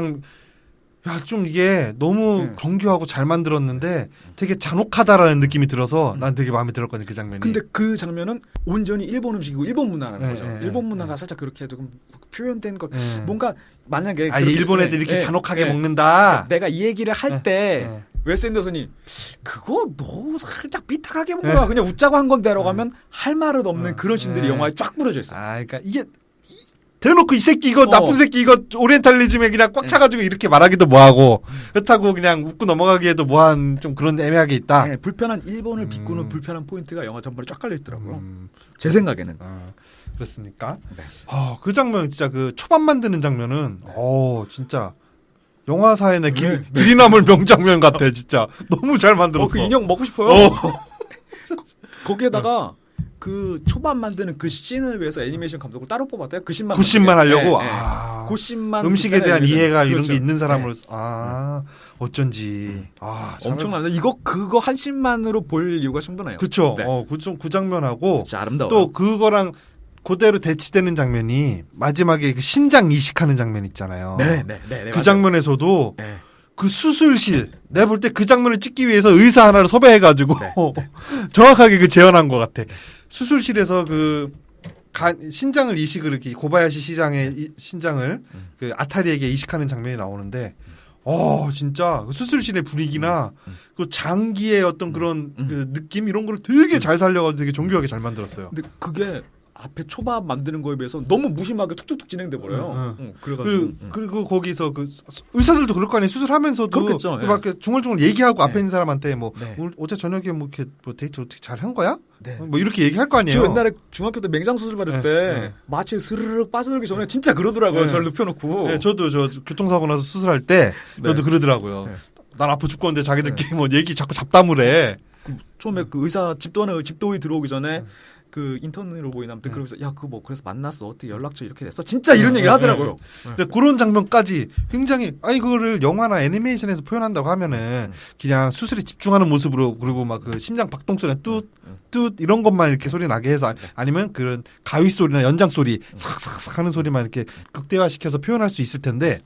야, 좀 이게 너무 정교하고 잘 만들었는데 되게 잔혹하다라는 느낌이 들어서 난 되게 마음에 들었거든요, 그 장면이. 근데 그 장면은 온전히 일본 음식이고 일본 문화라는 거죠. 네, 일본 문화가 살짝 그렇게 해도 표현된 거 네. 뭔가 만약에 아, 일본 애들이 이렇게 네, 잔혹하게 네. 먹는다. 내가 이 얘기를 할 때 네. 웨스 앤더슨이 그거 너 살짝 삐딱하게 먹는 거야. 그냥 웃자고 한 건데라고 하면 할 말은 없는 그런 씬들이 영화에 쫙 뿌려져 있어. 아, 그러니까 이게 대놓고 이 새끼 이거 나쁜 새끼 이거 오리엔탈리즘에 그냥 꽉 차가지고 이렇게 말하기도 뭐하고 그렇다고 그냥 웃고 넘어가기에도 뭐한 좀 그런 애매하게 있다. 네, 불편한 일본을 비꼬는 불편한 포인트가 영화 전반에 쫙 깔려 있더라고요. 제 생각에는. 그렇습니까? 네. 그 장면 진짜 그 초밥 만드는 장면은 진짜 영화사의 내 길이 남을 명장면 같아 진짜. 너무 잘 만들었어. 그 인형 먹고 싶어요. 거기에다가 그 초밥 만드는 그 씬을 위해서 애니메이션 감독을 따로 뽑았대요. 그 씬만 그 씬만 만들게. 하려고. 네, 네. 아. 그 씬만 음식에 대한 애니메이션. 이해가 이런 그렇죠. 게 있는 사람으로 네. 어쩐지 엄청납니다. 이거 그거 한 씬만으로 볼 이유가 충분해요. 그쵸. 네. 그 장면하고 진짜 아름다워. 또 그거랑 그대로 대치되는 장면이 마지막에 그 신장 이식하는 장면 있잖아요. 네. 그 맞아요. 장면에서도 네. 그 수술실 내가 볼 때 그 장면을 찍기 위해서 의사 하나를 섭외해가지고 네. 정확하게 그 재현한 것 같아. 수술실에서 신장을 이식을 이렇게 고바야시 시장의 신장을 그 아타리에게 이식하는 장면이 나오는데, 진짜 그 수술실의 분위기나 그 장기의 어떤 그런 그 느낌 이런 거를 되게 잘 살려가지고 되게 정교하게 잘 만들었어요. 근데 그게 앞에 초밥 만드는 거에 비해서 너무 무심하게 툭툭툭 진행돼 버려요. 그래가지고 그리고 거기서 그 의사들도 그럴 거 아니에요. 수술하면서도 그렇겠죠. 막 이렇게 중얼중얼 얘기하고 앞에 있는 사람한테 뭐 네. 오늘 어제 저녁에 뭐 이렇게 뭐 데이트 어떻게 잘 한 거야? 네. 뭐 이렇게 얘기할 거 아니에요. 저 옛날에 중학교 때 맹장 수술 받을 네, 때 네. 마취 스르륵 빠져들기 전에 진짜 그러더라고요. 네. 저를 눕혀놓고. 네, 저도 저 교통사고 나서 수술할 때 저도 그러더라고요. 네. 난 아파 죽겠는데 자기들끼리 뭐 얘기 자꾸 잡담을 해. 처음에 그 의사 집도의 들어오기 전에 그 인턴으로 보이는 아무튼 그러면서 야 그거 뭐 그래서 만났어 어떻게 연락처 이렇게 됐어 진짜 이런 얘기를 하더라고요. 근데 그런 장면까지 굉장히 그거를 영화나 애니메이션에서 표현한다고 하면은 그냥 수술에 집중하는 모습으로 그리고 막 그 심장 박동 소리 뚜뚜 이런 것만 이렇게 소리 나게 해서 아니면 그런 가위 소리나 연장 소리 삭삭삭 하는 소리만 이렇게 극대화시켜서 표현할 수 있을 텐데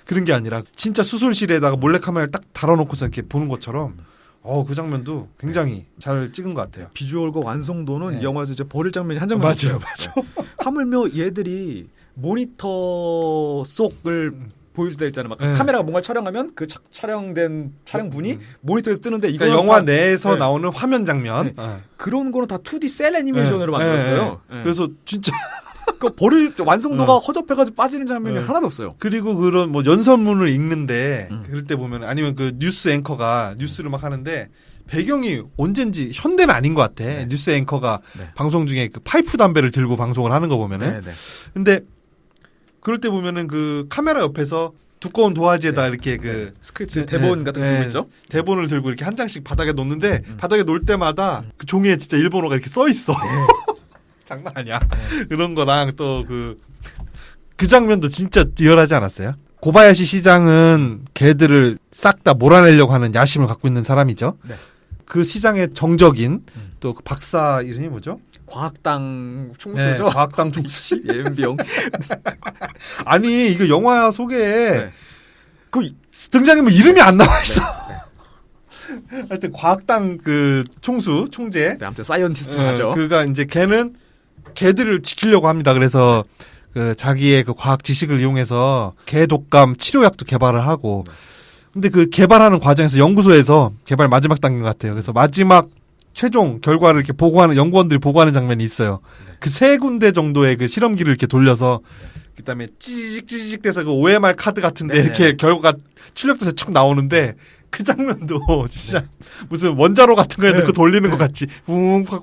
그런 게 아니라 진짜 수술실에다가 몰래카메라를 딱 달아놓고서 이렇게 보는 것처럼 그 장면도 굉장히 잘 찍은 것 같아요. 비주얼과 완성도는 네. 영화에서 이제 버릴 장면이 한 장면 맞아요. 하물며 얘들이 모니터 속을 보일 때 있잖아요. 막 네. 카메라가 뭔가 촬영하면 그 촬영된 촬영분이 모니터에서 뜨는데 이거 그러니까 영화 내에서 나오는 화면 장면 그런 거는 다 2D 셀 애니메이션으로 만들었어요. 네. 그래서 진짜 그 버릴 때 완성도가 허접해가지고 빠지는 장면이 하나도 없어요. 그리고 그런 뭐 연설문을 읽는데 그럴 때 보면 아니면 그 뉴스 앵커가 뉴스를 막 하는데 배경이 언젠지 현대는 아닌 것 같아. 뉴스 앵커가 방송 중에 그 파이프 담배를 들고 방송을 하는 거 보면은. 근데 그럴 때 보면은 그 카메라 옆에서 두꺼운 도화지에다 이렇게 그 스크립트 대본 같은 거 들고 있죠. 대본을 들고 이렇게 한 장씩 바닥에 놓는데 바닥에 놓을 때마다 그 종이에 진짜 일본어가 이렇게 써 있어. 장난 아니야. 그런 거랑 또 그 장면도 진짜 리얼하지 않았어요? 고바야시 시장은 걔들을 싹 다 몰아내려고 하는 야심을 갖고 있는 사람이죠. 네. 그 시장의 정적인 또 그 박사 이름이 뭐죠? 과학당 총수죠. 네, 과학당 총수. 예은병. 아니 이거 영화 소개에 네. 그 등장인물 이름이 안 나와 있어. 하여튼 과학당 그 총재. 네, 아무튼 사이언티스트 하죠. 그가 이제 개들을 지키려고 합니다. 그래서 그 자기의 그 과학 지식을 이용해서 개 독감 치료약도 개발을 하고. 근데 그 개발하는 과정에서 연구소에서 개발 마지막 단계 같아요. 그래서 마지막 최종 결과를 이렇게 보고하는 연구원들이 보고하는 장면이 있어요. 그 3군데 정도의 그 실험기를 이렇게 돌려서 그다음에 찌직찌직 돼서 그 OMR 카드 같은데 이렇게 결과가 출력돼서 쭉 나오는데 그 장면도 진짜 무슨 원자로 같은 거에 넣고 돌리는 것 같이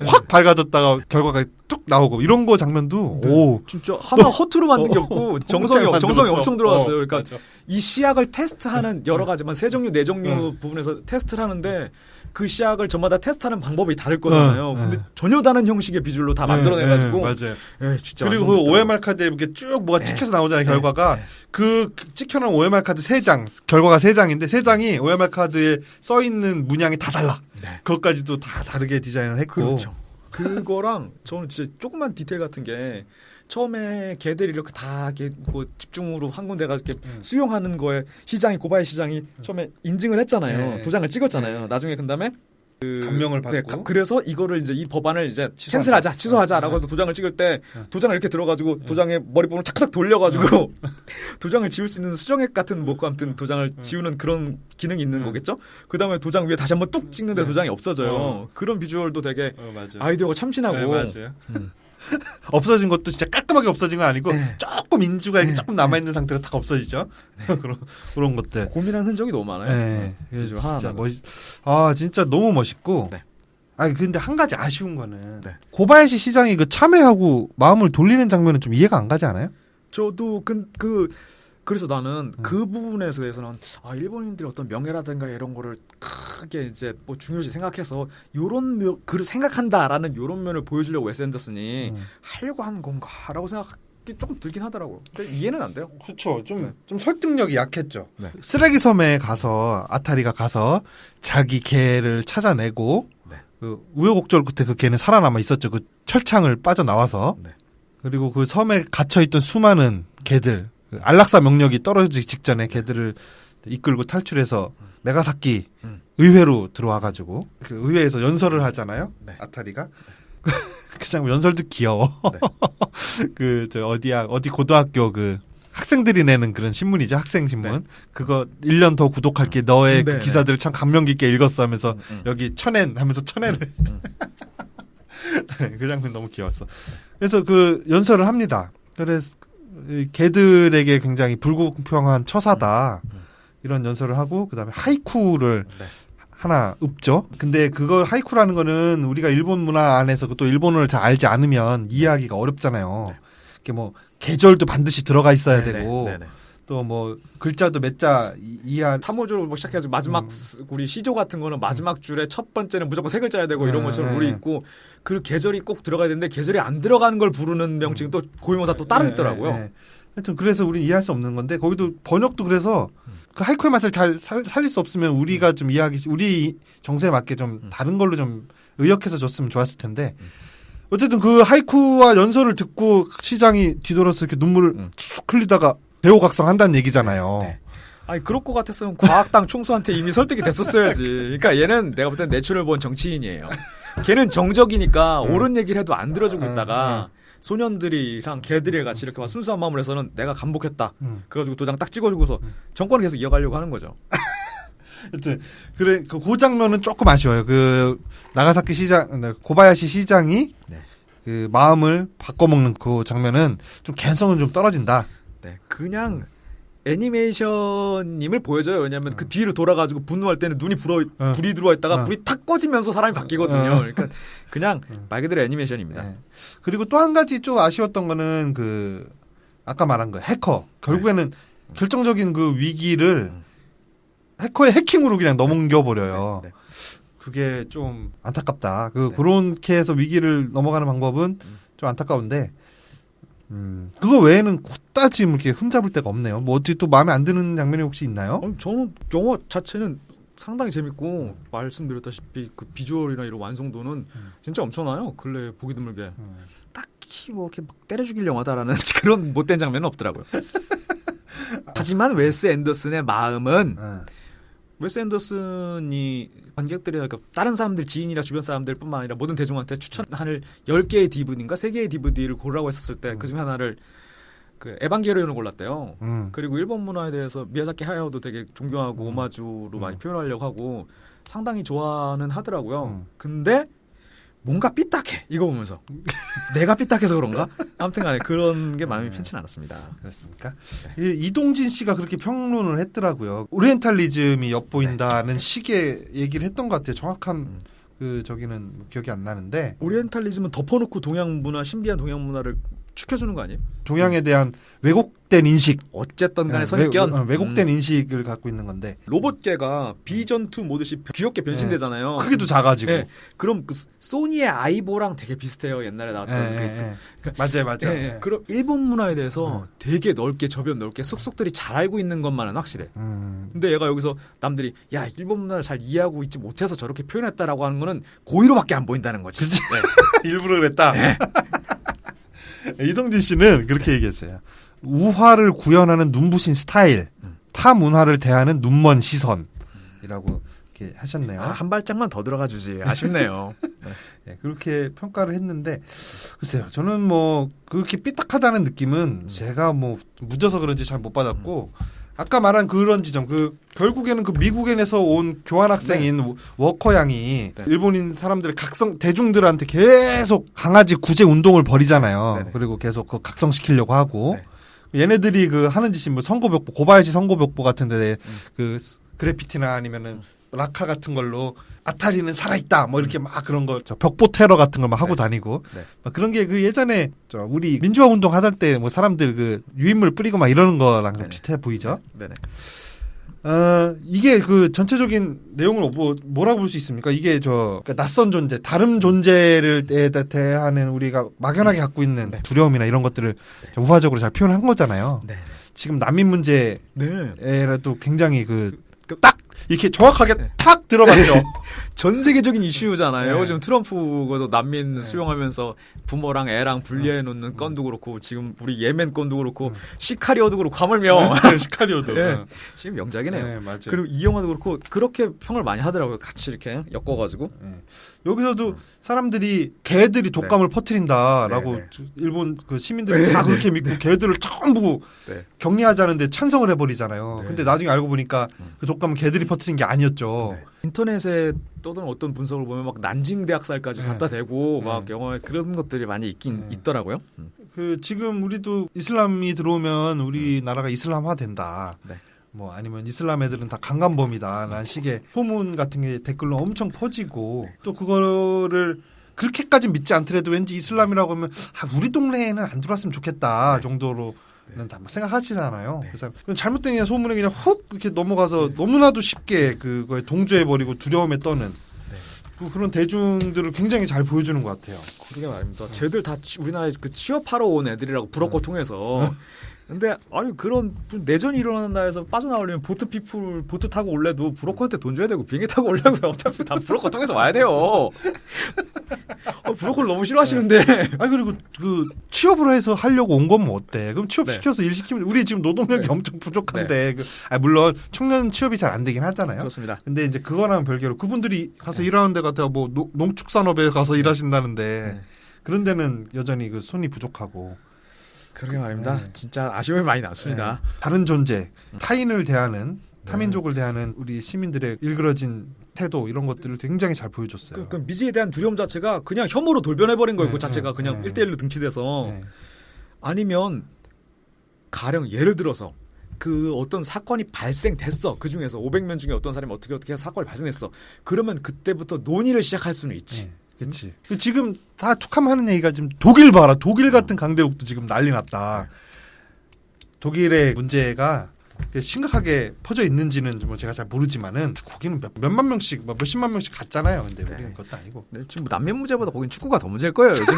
확 밝아졌다가 결과가 뚝 나오고 이런 거 장면도 오 진짜 하나 허투루 만든 게 없고 정성이 만들었어. 엄청 들어갔어요. 그러니까 맞아. 이 시약을 테스트하는 여러 가지만 세 종류 네 종류 부분에서 테스트를 하는데 그 시약을 저마다 테스트하는 방법이 다를 거잖아요. 근데 전혀 다른 형식의 비주얼로 다 만들어내가지고 맞아요. 진짜 그리고 그 OMR 카드에 이렇게 쭉 뭐가 찍혀서 나오잖아요. 결과가 그 찍혀놓은 OMR 카드 3장 결과가 3장인데 3장이 OMR 카드에 써 있는 문양이 다 달라. 그것까지도 다 다르게 디자인을 했고. 그렇죠. 그거랑 저는 진짜 조그만 디테일 같은 게 처음에 걔들이 이렇게 다 이렇게 뭐 집중으로 한 군데 가서 이렇게 수용하는 거에 고바야 시장이 처음에 인증을 했잖아요. 도장을 찍었잖아요. 나중에 그다음에 감명을 받고. 그래서 이거를 이제 이 법안을 이제 취소하자라고 해서 도장을 찍을 때 도장을 이렇게 들어가지고 도장에 머리 부분을 착착 돌려가지고 도장을 지울 수 있는 수정액 같은 뭐 아무튼 도장을 지우는 그런 기능이 있는 거겠죠. 그 다음에 도장 위에 다시 한번 뚝 찍는데 도장이 없어져요. 그런 비주얼도 되게 아이디어가 참신하고. 맞아요. 없어진 것도 진짜 깔끔하게 없어진 건 아니고 조금 인주가 이렇게 조금 남아있는 상태로 딱 없어지죠. 그런 것들. 고민한 흔적이 너무 많아요. 진짜 진짜 너무 멋있고. 네. 근데 한 가지 아쉬운 거는 고바야시 시장이 그 참회하고 마음을 돌리는 장면은 좀 이해가 안 가지 않아요? 저도 그래서 나는 그 부분에 대해서는 일본인들의 어떤 명예라든가 이런 거를 크게 이제 뭐 중요시 생각해서 요런 그 생각한다라는 요런 면을 보여주려고 웨스 앤더슨이 하려고 하는 건가라고 생각이 조금 들긴 하더라고요. 근데 이해는 안 돼요. 그렇죠. 좀 설득력이 약했죠. 네. 쓰레기 섬에 가서 아타리가 가서 자기 개를 찾아내고 네. 그 우여곡절 끝에 그 개는 살아남아 있었죠. 그 철창을 빠져나와서 네. 그리고 그 섬에 갇혀 있던 수많은 개들 그 안락사 명령이 떨어지기 직전에 개들을 이끌고 탈출해서 메가사키 의회로 들어와가지고 그 의회에서 연설을 하잖아요. 네. 아타리가 그 장면 연설도 귀여워. 네. 그 저 어디 고등학교 그 학생들이 내는 그런 신문이죠. 학생 신문. 네. 그거 1년 더 구독할게. 너의 네, 그 기사들을 참 감명 깊게 읽었어 하면서 음. 여기 천엔 하면서 천엔을 네, 그 장면 너무 귀여웠어. 그래서 그 연설을 합니다. 그래서 이 개들에게 굉장히 불공평한 처사다. 이런 연설을 하고 그다음에 하이쿠를 네. 하나 읊죠. 근데 그걸 하이쿠라는 거는 우리가 일본 문화 안에서 또 일본어를 잘 알지 않으면 이해하기가 어렵잖아요. 이게 뭐 계절도 반드시 들어가 있어야 되고 네네. 또 뭐 글자도 몇 자 이해할 3호줄 뭐 시작해가지고 마지막 우리 시조 같은 거는 마지막 줄에 첫 번째는 무조건 세 글자야 되고 이런 것처럼 룰이 있고 그 계절이 꼭 들어가야 되는데 계절이 안 들어가는 걸 부르는 명칭 또 고유명사 또 따로 있더라고요. 하여튼 그래서 우리 이해할 수 없는 건데 거기도 번역도 그래서 그 하이쿠의 맛을 잘 살릴 수 없으면 우리가 좀 이해하기 우리 정서에 맞게 좀 다른 걸로 좀 의역해서 줬으면 좋았을 텐데 어쨌든 그 하이쿠와 연설을 듣고 시장이 뒤돌아서 이렇게 눈물을 툭 흘리다가 대호각성한다는 얘기잖아요. 네. 아니 그럴 것 같았으면 과학당 총수한테 이미 설득이 됐었어야지. 그러니까 얘는 내가 볼 땐 내추럴 본 정치인이에요. 걔는 정적이니까 옳은 얘기를 해도 안 들어주고 있다가 소년들이랑 걔들이 같이 이렇게 막 순수한 마음을 해서는 내가 감복했다. 그래가지고 도장 딱 찍어주고서 정권을 계속 이어가려고 하는 거죠. 하여튼 그래 그 장면은 조금 아쉬워요. 그 나가사키 시장 고바야시 시장이 네. 그 마음을 바꿔먹는 그 장면은 좀 개성은 좀 떨어진다. 네, 그냥 애니메이션님을 보여줘요. 왜냐하면 그 뒤로 돌아가지고 분노할 때는 눈이 불이 들어와 있다가 불이 탁 꺼지면서 사람이 바뀌거든요. 그러니까 그냥 말 그대로 애니메이션입니다. 네. 그리고 또 한 가지 좀 아쉬웠던 거는 그 아까 말한 거 해커 결국에는 결정적인 그 위기를 해커의 해킹으로 그냥 넘겨 버려요. 네. 그게 좀 안타깝다. 그렇게 해서 위기를 넘어가는 방법은 좀 안타까운데. 그거 외에는 그다지 이렇게 흠잡을 데가 없네요. 뭐 어떻게 또 마음에 안 드는 장면이 혹시 있나요? 저는 영화 자체는 상당히 재밌고 말씀드렸다시피 그 비주얼이나 이런 완성도는 진짜 엄청나요. 근래 보기 드물게 딱히 뭐 이렇게 막 때려 죽일 영화다라는 그런 못된 장면은 없더라고요. 하지만 웨스 앤더슨의 마음은 웨스 앤더슨이 관객들이 그러니까 다른 사람들 지인이나 주변 사람들뿐만 아니라 모든 대중한테 추천할 10개의 DVD인가 3개의 DVD를 고르라고 했었을 때 그중에 하나를 그 에반게리온을 골랐대요. 그리고 일본 문화에 대해서 미야자키 하야오도 되게 존경하고 오마주로 많이 표현하려고 하고 상당히 좋아는 하더라고요. 근데 뭔가 삐딱해 이거 보면서 내가 삐딱해서 그런가? 아무튼간에 그런 게 마음이 편치는 않았습니다. 그렇습니까? 네. 이동진 씨가 그렇게 평론을 했더라고요. 오리엔탈리즘이 엿보인다는 식의 얘기를 했던 것 같아요. 정확한 그 저기는 기억이 안 나는데 오리엔탈리즘은 덮어놓고 동양 문화 신비한 동양 문화를 축혀주는 거 아니에요? 동양에 대한 왜곡된 인식 어쨌든 간에 선입견 왜곡된 인식을 갖고 있는 건데 로봇계가 비전투 모드시 귀엽게 변신되잖아요. 크기도 작아지고 그럼 그 소니의 아이보랑 되게 비슷해요. 옛날에 나왔던 맞아요. 그럼 일본 문화에 대해서 되게 넓게 저변 넓게 속속들이 잘 알고 있는 것만은 확실해. 근데 얘가 여기서 남들이 야 일본 문화를 잘 이해하고 있지 못해서 저렇게 표현했다라고 하는 거는 고의로밖에 안 보인다는 거지. 일부러 그랬다. 이동진 씨는 그렇게 얘기했어요. 우화를 구현하는 눈부신 스타일, 타 문화를 대하는 눈먼 시선이라고 이렇게 하셨네요. 한 발짝만 더 들어가 주지. 아쉽네요. 네, 그렇게 평가를 했는데 글쎄요. 저는 뭐 그렇게 삐딱하다는 느낌은 제가 뭐 묻어서 그런지 잘 못 받았고 아까 말한 그런 지점 결국에는 그 미국에서 온 교환학생인 워커 양이 일본인 사람들의 대중들한테 계속 강아지 구제 운동을 벌이잖아요. 그리고 계속 그 각성시키려고 하고 얘네들이 그 하는 짓이 뭐 선거벽보 고바야시 선거벽보 같은데 그 그래피티나 아니면은 라카 같은 걸로 아타리는 살아있다 뭐 이렇게 막 그런 거 벽보 테러 같은 걸 막 하고 다니고 막 그런 게 그 예전에 우리 민주화 운동 하던 때 뭐 사람들 그 유인물 뿌리고 막 이러는 거랑 좀 비슷해 보이죠. 네네. 이게 그 전체적인 내용을 뭐라고 볼 수 있습니까? 이게 그러니까 낯선 존재, 다른 존재를 대하는 우리가 막연하게 갖고 있는 두려움이나 이런 것들을 우화적으로 잘 표현한 거잖아요. 네. 지금 난민 문제에도 네. 굉장히 딱 이렇게 정확하게 탁 들어봤죠. 전 세계적인 이슈잖아요. 네. 지금 트럼프가 난민 수용하면서 부모랑 애랑 분리해 놓는 건도 그렇고 지금 우리 예멘 건도 그렇고 시카리오도 그렇고 하물며 시카리오도 지금 명작이네요. 네, 맞아요. 그리고 이 영화도 그렇고 그렇게 평을 많이 하더라고요. 같이 이렇게 엮어가지고. 여기서도 사람들이 개들이 독감을 퍼뜨린다라고 일본 그 시민들이 다 그렇게 믿고 개들을 전부 격리하자는데 찬성을 해버리잖아요. 근데 나중에 알고 보니까 그 독감은 개들이 퍼뜨린 게 아니었죠. 인터넷에 떠도는 어떤 분석을 보면 막 난징 대학살까지 갖다 대고 막 영화에 그런 것들이 많이 있긴 있더라고요. 그 지금 우리도 이슬람이 들어오면 우리나라가 이슬람화 된다. 뭐 아니면 이슬람 애들은 다 강간범이다. 라는 식의 소문 같은 게 댓글로 엄청 퍼지고 또 그거를 그렇게까지 믿지 않더라도 왠지 이슬람이라고 하면 우리 동네에는 안 들어왔으면 좋겠다 정도로 다 생각하시잖아요. 그래서 잘못된 소문에 그냥 훅 이렇게 넘어가서 너무나도 쉽게 그거에 동조해버리고 두려움에 떠는 그런 대중들을 굉장히 잘 보여주는 것 같아요. 그러게 말입니다. 쟤들 다 우리나라에 그 취업하러 온 애들이라고 브로커 통해서. 근데 아니 그런 내전이 일어난다 해서 빠져나오려면 보트 타고 올래도 브로커한테 돈 줘야 되고 비행기 타고 올래도 어차피 다 브로커 통해서 와야 돼요. 브로커를 너무 싫어하시는데. 그리고 그 취업을 해서 하려고 온 거면 어때? 그럼 취업시켜서 일 시키면 우리 지금 노동력이 엄청 부족한데 물론 청년 취업이 잘 안 되긴 하잖아요. 그렇습니다. 근데 이제 그거랑 별개로 그분들이 가서 일하는 데 같아 뭐 농축산업에 가서 일하신다는데 그런 데는 여전히 그 손이 부족하고. 그러게 말입니다. 진짜 아쉬움이 많이 남습니다. 다른 존재, 타인을 대하는 타민족을 대하는 우리 시민들의 일그러진 태도 이런 것들을 굉장히 잘 보여줬어요. 그 미지에 대한 두려움 자체가 그냥 혐오로 돌변해버린 거예요. 그 자체가 그냥 1대1로 등치돼서. 아니면 가령 예를 들어서 그 어떤 사건이 발생됐어. 그 중에서 500명 중에 어떤 사람이 어떻게 해서 사건이 발생했어. 그러면 그때부터 논의를 시작할 수는 있지. 그렇지. 지금 다 축하하는 얘기가 지금 독일 봐라. 독일 같은 강대국도 지금 난리 났다. 독일의 문제가 심각하게 퍼져 있는지는 뭐 제가 잘 모르지만은 거기는 몇만 명씩 몇십만 명씩 갔잖아요. 근데 우리는 그것도 아니고. 지금 뭐 난민 문제보다 거긴 축구가 더 문제일 거예요. 요즘에.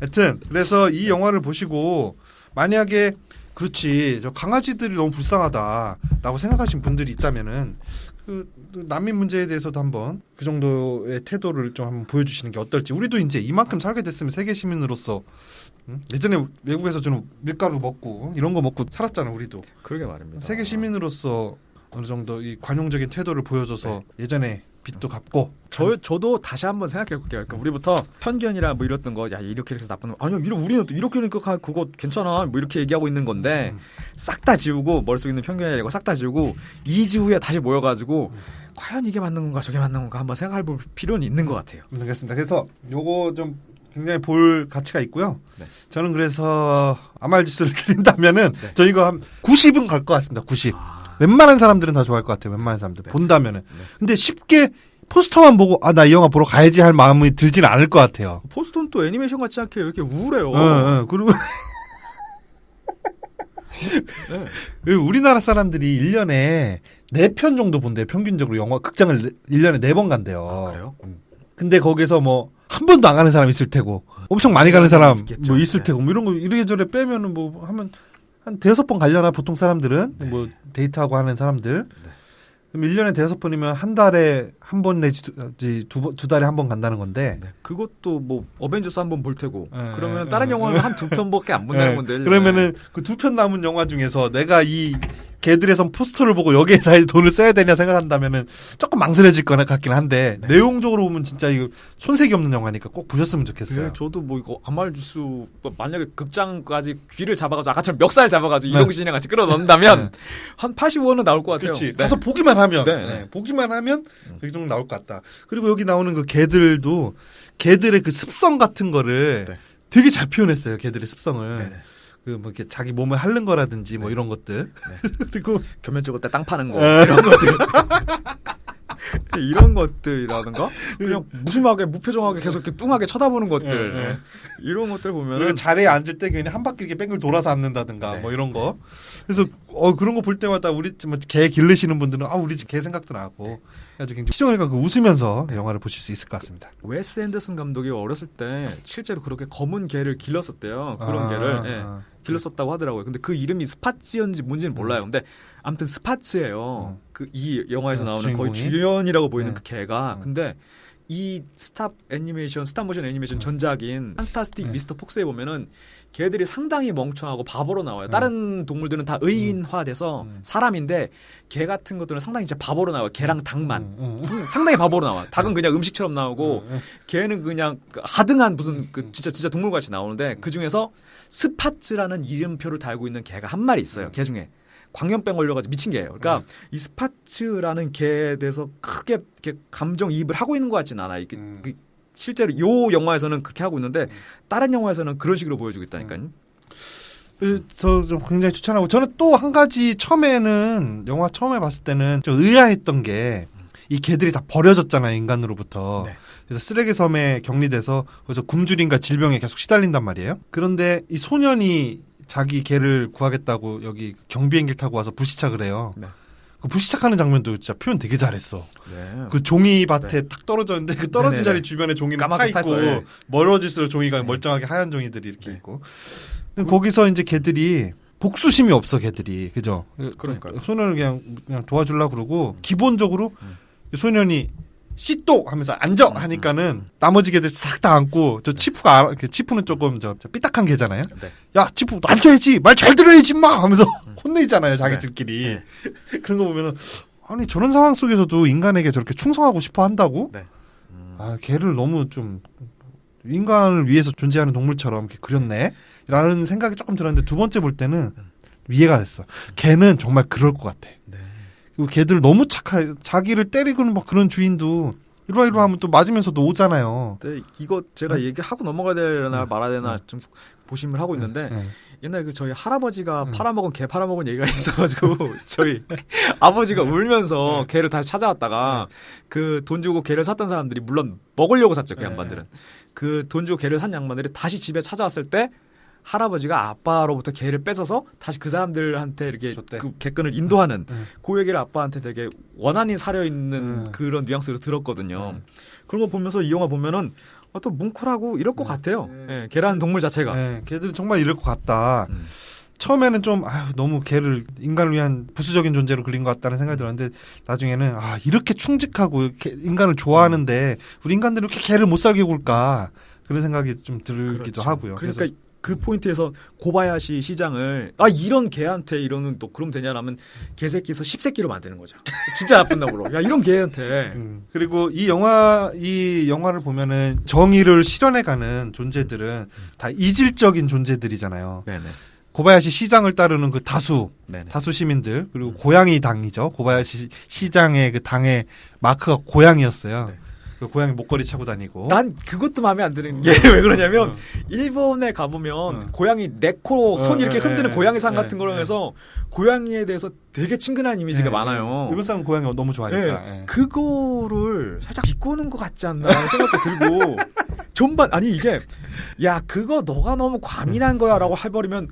하여튼 그래서 이 영화를 보시고 만약에 그렇지 저 강아지들이 너무 불쌍하다라고 생각하신 분들이 있다면은 그 난민 문제에 대해서도 한번 그 정도의 태도를 좀 한번 보여주시는 게 어떨지. 우리도 이제 이만큼 살게 됐으면 세계 시민으로서 예전에 외국에서 주는 밀가루 먹고 이런 거 먹고 살았잖아 우리도. 그러게 말입니다. 세계 시민으로서 어느 정도 이 관용적인 태도를 보여줘서 예전에 빚도 갚고. 저도 다시 한번 생각해 볼게요. 그러니까 우리부터 편견이라 뭐 이랬던 거, 야 이렇게 해서 나쁜 거, 아니요 우리는 또 이렇게 하니까 그거 괜찮아, 뭐 이렇게 얘기하고 있는 건데 싹 다 지우고 머릿속에 있는 편견이라고 싹 다 지우고 2주 후에 다시 모여가지고 과연 이게 맞는 건가 저게 맞는 건가 한번 생각해 볼 필요는 있는 것 같아요. 알겠습니다. 그래서 요거 좀 굉장히 볼 가치가 있고요. 저는 그래서 아무 말 짓을 드린다면은 저 이거 한 90은 갈 것 같습니다. 90. 웬만한 사람들은 다 좋아할 것 같아요. 웬만한 사람들 본다면은. 근데 쉽게 포스터만 보고 나 이 영화 보러 가야지 할 마음이 들지는 않을 것 같아요. 포스터는 또 애니메이션 같지 않게 이렇게 우울해요. 그리고 우리나라 사람들이 1년에 4편 정도 본대요. 평균적으로 영화 극장을 1년에 4번 간대요. 그래요? 근데 거기서 뭐 한 번도 안 가는 사람 있을 테고 엄청 많이 가는 사람 뭐 있을 테고 뭐 이런 거 이래저래 빼면은 뭐 하면 한 5번 가려나 보통 사람들은 뭐 데이트하고 하는 사람들. 그럼 1년에 5번이면 한 달에 한 번 내지 두 달에 한 번 간다는 건데. 그것도 뭐 어벤져스 한 번 볼 테고. 그러면 다른 영화는 한 2편밖에 안 본다는 건데. 그러면은 그 2편 남은 영화 중에서 내가 이 걔들에선 포스터를 보고 여기에 다 돈을 써야 되냐 생각한다면은 조금 망설여질 것 같긴 한데 내용적으로 보면 진짜 이거 손색이 없는 영화니까 꼭 보셨으면 좋겠어요. 저도 뭐 이거 아말주스 만약에 극장까지 귀를 잡아가지고 아까처럼 멱살 잡아가지고 이동신이랑 같이 끌어넣는다면 한 85원은 나올 것 같아요. 그렇지. 가서 보기만 하면 보기만 하면 그 정도 나올 것 같다. 그리고 여기 나오는 그 개들도 개들의 그 습성 같은 거를 되게 잘 표현했어요. 개들의 습성을. 그 뭐 이렇게 자기 몸을 핥는 거라든지 뭐 이런 것들 그리고 교면 찍을 때 땅 파는 거 이런 것들 이런 것들이라든가 그냥 무심하게 무표정하게 계속 이렇게 뚱하게 쳐다보는 것들 이런 것들 보면은 그리고 자리에 앉을 때 괜히 한 바퀴 이렇게 뺑글 돌아서 앉는다든가 뭐 이런 거. 그래서 그런 거 볼 때마다 우리 집 개 기르시는 분들은 우리 집 개 생각도 나고 아주 굉장히 시청률과 웃으면서 영화를 보실 수 있을 것 같습니다. 웨스 앤더슨 감독이 어렸을 때 실제로 그렇게 검은 개를 길렀었대요. 그런 개를 길렀었다고 하더라고요. 근데 그 이름이 스파츠였는지 뭔지는 몰라요. 근데 아무튼 스파츠예요. 그 이 영화에서 나오는 거의 주인공이? 주연이라고 보이는 그 개가. 근데 이 스탑 모션 애니메이션 전작인 판타스틱 미스터 폭스에 보면은 개들이 상당히 멍청하고 바보로 나와요. 다른 동물들은 다 의인화돼서 사람인데 개 같은 것들은 상당히 진짜 바보로 나와요. 개랑 닭만 상당히 바보로 나와. 닭은 그냥 음식처럼 나오고 개는 그냥 하등한 무슨 그 진짜 동물같이 나오는데 그 중에서 스파츠라는 이름표를 달고 있는 개가 한 마리 있어요. 개 중에. 광염병 걸려가지고 미친 개예요. 그러니까 이 스파츠라는 개에 대해서 크게 이렇게 감정이입을 하고 있는 것 같지는 않아요. 그 실제로 요 영화에서는 그렇게 하고 있는데 다른 영화에서는 그런 식으로 보여주고 있다니까요. 저 좀 굉장히 추천하고 저는 또 한 가지 처음에는 영화 처음에 봤을 때는 좀 의아했던 게 이 개들이 다 버려졌잖아요 인간으로부터. 네. 그래서 쓰레기 섬에 격리돼서 거기서 굶주림과 질병에 계속 시달린단 말이에요. 그런데 이 소년이 자기 개를 구하겠다고 여기 경비행기를 타고 와서 불시착을 해요. 네. 그 불시착하는 장면도 진짜 표현 되게 잘했어. 네. 그 종이밭에 딱 떨어졌는데 그 떨어진 네네네. 자리 주변에 종이는 파 까맣게 있고 탔어요. 예. 멀어질수록 종이가 멀쩡하게 하얀 종이들이 이렇게 있고 거기서 이제 개들이 복수심이 없어 개들이 그죠? 그러니까요. 소년을 그냥 도와주려고 그러고 기본적으로 소년이 씨또 하면서 앉아 하니까는 나머지 개들 싹 다 앉고 저 치프가 치프는 조금 저 삐딱한 개잖아요. 네. 야 치프 너 앉아야지 말 잘 들어야지 마 하면서 혼내잖아요 자기들끼리. 그런 거 보면은 아니 저런 상황 속에서도 인간에게 저렇게 충성하고 싶어 한다고? 네. 아 개를 너무 좀 인간을 위해서 존재하는 동물처럼 이렇게 그렸네 라는 생각이 조금 들었는데 두 번째 볼 때는 이해가 됐어. 개는 정말 그럴 것 같아. 네. 그리고 개들 너무 착해. 자기를 때리고는 막 그런 주인도 이리와 하면 또 맞으면서도 오잖아요. 네, 이거 제가 얘기하고 넘어가야 되나 말아야 되나 좀 고심을 하고 있는데 옛날에 그 저희 할아버지가 팔아먹은 개 팔아먹은 얘기가 있어가지고 저희 아버지가 울면서 개를 다시 찾아왔다가 그 돈 주고 개를 샀던 사람들이 물론 먹으려고 샀죠 그 양반들은. 그 돈 주고 개를 산 양반들이 다시 집에 찾아왔을 때 할아버지가 아빠로부터 개를 뺏어서 다시 그 사람들한테 이렇게 줬대. 그 개끈을 인도하는 그 얘기를 아빠한테 되게 원한이 사려 있는 그런 뉘앙스로 들었거든요. 그런 거 보면서 이 영화 보면은 또 뭉클하고 이럴 것 같아요. 예, 개라는 동물 자체가. 네, 개들은 정말 이럴 것 같다. 처음에는 좀 너무 개를 인간을 위한 부수적인 존재로 그린 것 같다는 생각이 들었는데 나중에는 이렇게 충직하고 이렇게 인간을 좋아하는데 우리 인간들은 이렇게 개를 못 살게 굴까 그런 생각이 좀 들기도 그렇죠. 하고요. 그러니까 그래서 그 포인트에서 고바야시 시장을 이런 개한테 이러는 또 그럼 되냐라면 개새끼에서 10새끼로 만드는 거죠. 진짜 나쁜 놈으로. 야 이런 개한테. 그리고 이 영화를 보면은 정의를 실현해가는 존재들은 다 이질적인 존재들이잖아요. 네네. 고바야시 시장을 따르는 그 다수 시민들 그리고 고양이 당이죠. 고바야시 시장의 그 당의 마크가 고양이였어요. 네. 그 고양이 목걸이 차고 다니고. 난 그것도 마음에 안 드는 게 왜 그러냐면 일본에 가보면 고양이 네코 손 이렇게 흔드는 고양이상 같은 거로 해서 고양이에 대해서 되게 친근한 이미지가 많아요. 일본 사람 고양이 너무 좋아하니까. 네. 그거를 살짝 비꼬는 것 같지 않나 하는 생각도 들고 전반 아니 이게 야 그거 너가 너무 과민한 거야라고 해버리면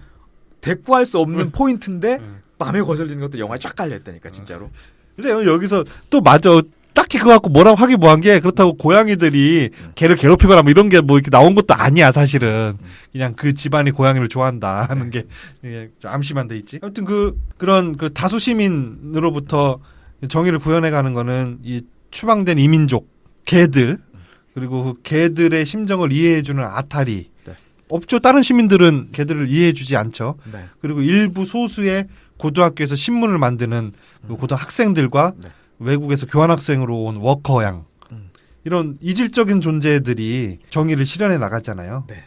대꾸할 수 없는 포인트인데 마음에 거슬리는 것도 영화에 쫙 깔려있다니까 진짜로. 근데 여기서 또 맞아. 딱히 그거 갖고 뭐라고 하기 뭐한 게 그렇다고 고양이들이 개를 괴롭히거나 뭐 이런 게 뭐 이렇게 나온 것도 아니야 사실은. 그냥 그 집안이 고양이를 좋아한다 하는 게 암시만 돼 있지. 아무튼 그런 그 다수 시민으로부터 정의를 구현해가는 거는 이 추방된 이민족 개들 그리고 그 개들의 심정을 이해해주는 아타리. 없죠. 다른 시민들은 개들을 이해해주지 않죠. 네. 그리고 일부 소수의 고등학교에서 신문을 만드는 그 고등학생들과 외국에서 교환학생으로 온 워커양 이런 이질적인 존재들이 정의를 실현해 나갔잖아요. 네.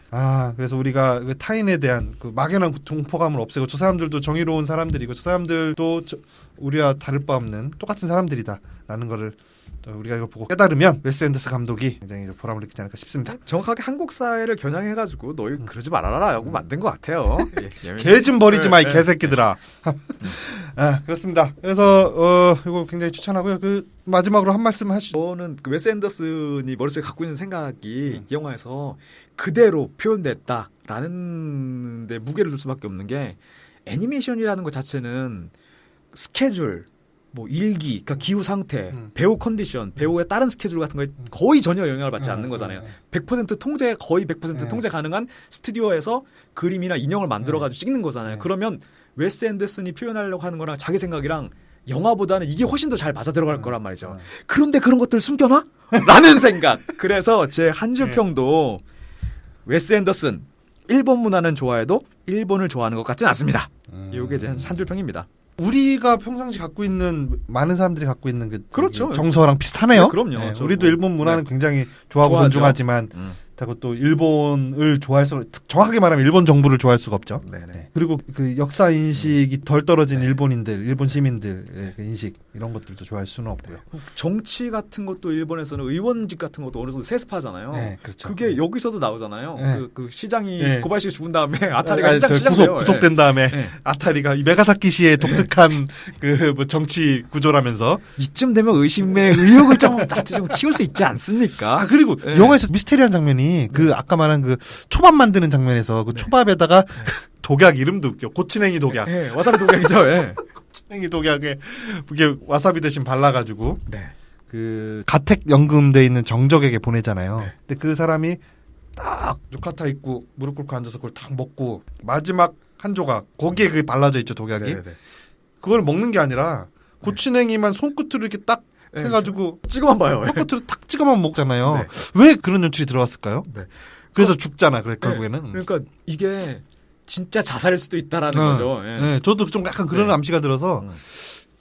그래서 우리가 그 타인에 대한 그 막연한 동포감을 없애고 저 사람들도 정의로운 사람들이고 저 사람들도 우리와 다를 바 없는 똑같은 사람들이다라는 거를 또 우리가 이걸 보고 깨달으면 웨스 앤더슨 감독이 굉장히 보람을 느끼지 않을까 싶습니다. 정확하게 한국 사회를 겨냥해가지고 너희 그러지 말아라라고 만든 것 같아요. 개 좀 버리지 마 이 네, 개새끼들아. 아, 그렇습니다. 그래서 이거 굉장히 추천하고요. 그 마지막으로 한 말씀 하시죠. 저는 그 웨스 앤더슨이 머릿속에 갖고 있는 생각이 이 영화에서 그대로 표현됐다라는 데 무게를 둘 수밖에 없는 게 애니메이션이라는 것 자체는 스케줄, 뭐 일기, 그러니까 기후 상태, 배우 컨디션, 배우의 다른 스케줄 같은 거에 거의 전혀 영향을 받지 않는 거잖아요. 100% 통제, 거의 100% 통제 가능한 스튜디오에서 그림이나 인형을 만들어가지고 찍는 거잖아요. 그러면 웨스 앤더슨이 표현하려고 하는 거랑 자기 생각이랑 영화보다는 이게 훨씬 더 잘 맞아 들어갈 거란 말이죠. 그런데 그런 것들을 숨겨놔? 라는 생각. 그래서 제 한 줄 평도 웨스 앤더슨 일본 문화는 좋아해도 일본을 좋아하는 것 같진 않습니다. 이게 제 한 줄 평입니다. 우리가 평상시 갖고 있는 많은 사람들이 갖고 있는 그 그렇죠. 정서랑 비슷하네요. 네, 그럼요. 네, 저 우리도 뭐, 일본 문화는 네. 굉장히 좋아하고 좋아하죠. 존중하지만 그렇다고 또 일본을 좋아할 수 정확하게 말하면 일본 정부를 좋아할 수가 없죠. 네네. 그리고 그 역사 인식이 덜 떨어진 일본인들, 일본 시민들의 그 인식 이런 것들도 좋아할 수는 없고요. 정치 같은 것도 일본에서는 의원직 같은 것도 어느 정도 세습하잖아요. 네, 그렇죠. 그게 여기서도 나오잖아요. 네. 그 시장이 네. 고바야시가 죽은 다음에 아타리가 시장 저 구속된 다음에 네. 아타리가 이 메가사키시의 독특한 그 뭐 정치 구조라면서. 이쯤 되면 의심의 의혹을 좀 키울 수 있지 않습니까? 아 그리고 네. 영화에서 미스테리한 장면이 그 아까 말한 그 초밥 만드는 장면에서 그 초밥에다가 독약 이름도 웃겨. 고추냉이 독약. 네, 와사비 독약이죠. 네. 고추냉이 독약에 이게 와사비 대신 발라가지고 네. 그 가택 연금돼 있는 정적에게 보내잖아요. 네. 근데 그 사람이 딱 유카타 입고 무릎 꿇고 앉아서 그걸 딱 먹고 마지막 한 조각 거기에 그 발라져 있죠 독약이. 네, 네. 그걸 먹는 게 아니라 고추냉이만 손끝으로 이렇게 딱 네. 해가지고 찍어만 봐요. 손끝으로 탁 찍어만 먹잖아요. 네. 왜 그런 연출이 들어갔을까요? 네. 그래서 죽잖아. 그래 네. 결국에는. 그러니까 이게 진짜 자살일 수도 있다라는 거죠. 예. 네, 저도 좀 약간 그런 네. 암시가 들어서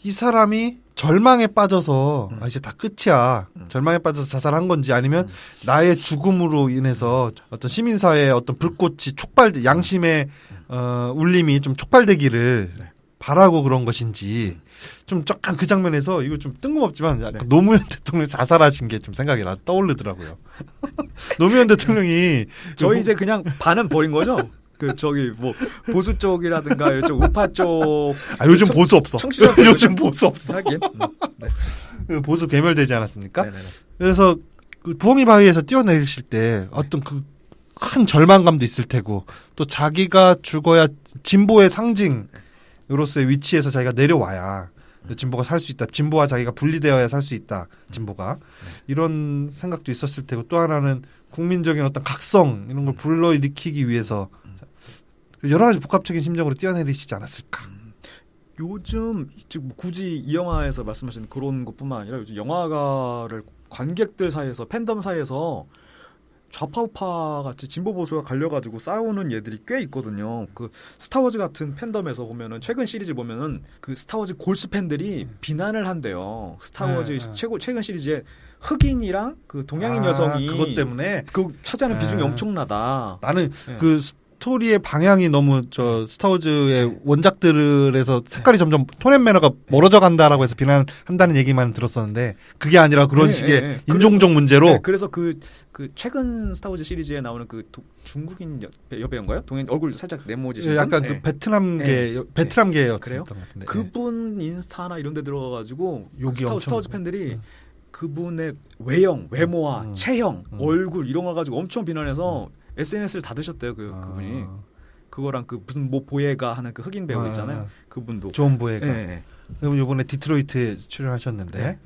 이 사람이 절망에 빠져서 이제 다 끝이야. 절망에 빠져서 자살한 건지 아니면 나의 죽음으로 인해서 어떤 시민사회의 어떤 불꽃이 양심의 울림이 좀 촉발되기를 바라고 그런 것인지 좀 약간 그 장면에서 이거 좀 뜬금없지만 약간 노무현 대통령 자살하신 게 좀 생각이 떠오르더라고요. 노무현 대통령이 저희 이제 그냥 반은 버린 거죠. 그 저기 뭐 보수 쪽이라든가 이쪽 우파 쪽. 요즘 보수 없어. 청취자 요즘 보수 없어. 하긴. 네. 그 보수 괴멸되지 않았습니까? 네네네. 그래서 그 부엉이 바위에서 뛰어내리실 때 어떤 그 큰 절망감도 있을 테고 또 자기가 죽어야 진보의 상징으로서의 위치에서 자기가 내려와야 진보가 살 수 있다. 진보와 자기가 분리되어야 살 수 있다. 진보가 이런 생각도 있었을 테고 또 하나는 국민적인 어떤 각성 이런 걸 불러일으키기 위해서 여러 가지 복합적인 심정으로 뛰어내리시지 않았을까. 요즘 즉 굳이 이 영화에서 말씀하신 그런 것뿐만 아니라 요즘 영화가를 관객들 사이에서 팬덤 사이에서 좌파 우파 같이 진보 보수가 갈려가지고 싸우는 얘들이 꽤 있거든요. 그 스타워즈 같은 팬덤에서 보면은 최근 시리즈 보면은 그 스타워즈 골수 팬들이 비난을 한대요. 스타워즈 최근 시리즈에 흑인이랑 그 동양인 여성이 그것 때문에 그 차지하는 비중이 엄청나다. 나는 그 스토리의 방향이 너무 저 스타워즈의 원작들에서 색깔이 점점 톤 앤 매너가 멀어져 간다라고 해서 비난한다는 얘기만 들었었는데 그게 아니라 그런 식의 인종적 문제로. 그래서 그 최근 스타워즈 시리즈에 나오는 그 중국인 여배우인가요? 동양 얼굴 살짝 네모지신 약간 분? 그 베트남계였던 그래요? 것 같은데. 그분 인스타나 이런 데 들어가가지고 욕이 스타워즈 팬들이 그분의 외형, 외모와 체형, 얼굴 이런 걸 가지고 엄청 비난해서 SNS를 닫으셨대요. 그분이. 그거랑 그 무슨 뭐 보예가 하는 그 흑인 배우 있잖아요. 그분도. 존 보예가. 네. 그럼 이번에 디트로이트에 출연하셨는데. 네.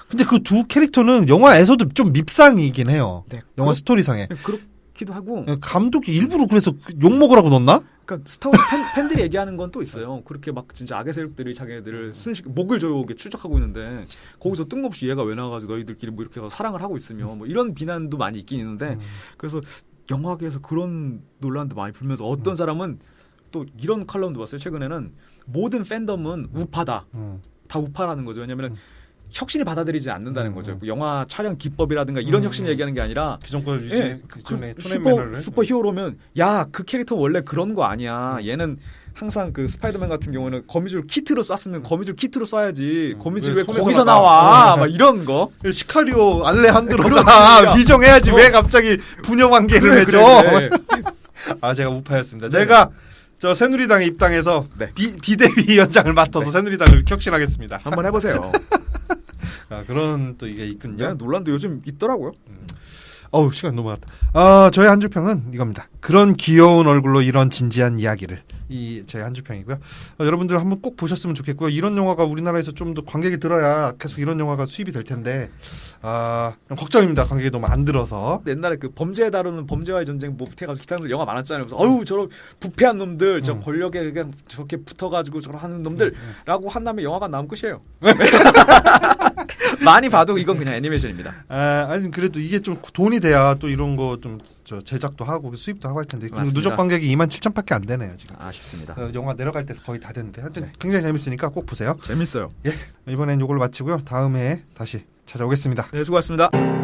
근데 그 두 캐릭터는 영화에서도 좀 밉상이긴 해요. 네. 영화 스토리상에. 그렇기도 하고. 감독이 일부러 그래서 욕 먹으라고 넣었나? 그러니까 스타워즈 팬들이 얘기하는 건 또 있어요. 그렇게 막 진짜 악의 세력들이 자기네들을 순식 목을 조여오게 추적하고 있는데 거기서 뜬금없이 얘가 왜 나와가지고 너희들끼리 뭐 이렇게 사랑을 하고 있으며 뭐 이런 비난도 많이 있긴 있는데 그래서 영화계에서 그런 논란도 많이 불면서 어떤 사람은 또 이런 칼럼도 봤어요. 최근에는 모든 팬덤은 우파다. 다 우파라는 거죠. 왜냐하면 혁신을 받아들이지 않는다는 거죠. 영화 촬영 기법이라든가 이런 혁신을 얘기하는 게 아니라 기존권 유지, 기존의 슈퍼 히어로면 야, 그 캐릭터 원래 그런 거 아니야. 얘는 항상 그 스파이더맨 같은 경우는 거미줄 키트로 쐈으면 거미줄 키트로 쏴야지 거미줄 왜 손에서 거기서 나가? 나와 막 이런 거. 시카리오 그런 알레한드로가 일이야. 비정해야지 왜 갑자기 부녀 관계를 그래, 맺어? 그래. 아 제가 우파였습니다. 네. 제가 저 새누리당에 입당해서 네. 비대위원장을 맡아서 새누리당을 혁신하겠습니다. 한번 해보세요. 아, 그런 또 이게 있군요. 네, 논란도 요즘 있더라고요. 어우 시간 너무 갔다. 아 저의 한 주평은 이겁니다. 그런 귀여운 얼굴로 이런 진지한 이야기를 이 제 한 주평이고요. 여러분들 한번 꼭 보셨으면 좋겠고요. 이런 영화가 우리나라에서 좀 더 관객이 들어야 계속 이런 영화가 수입이 될 텐데 좀 걱정입니다. 관객이 너무 안 들어서. 옛날에 그 범죄 다루는 범죄와의 전쟁 뭐 해가지고 기타들 영화 많았잖아요. 그래서 어유 저런 부패한 놈들, 저 권력에 그냥 저렇게 붙어가지고 저런 하는 놈들라고 한 다음에 영화가 나온 끝이에요. 많이 봐도 이건 그냥 애니메이션입니다. 아니 그래도 이게 좀 돈이 돼야 또 이런 거 좀 제작도 하고 수입도 하고 할 텐데 맞습니다. 누적 관객이 27,000밖에 안 되네요 지금. 아쉽습니다. 영화 내려갈 때 거의 다 됐는데 하여튼 네. 굉장히 재밌으니까 꼭 보세요. 재밌어요. 예 이번엔 이걸로 마치고요. 다음 회에 다시 찾아오겠습니다. 네, 수고하셨습니다.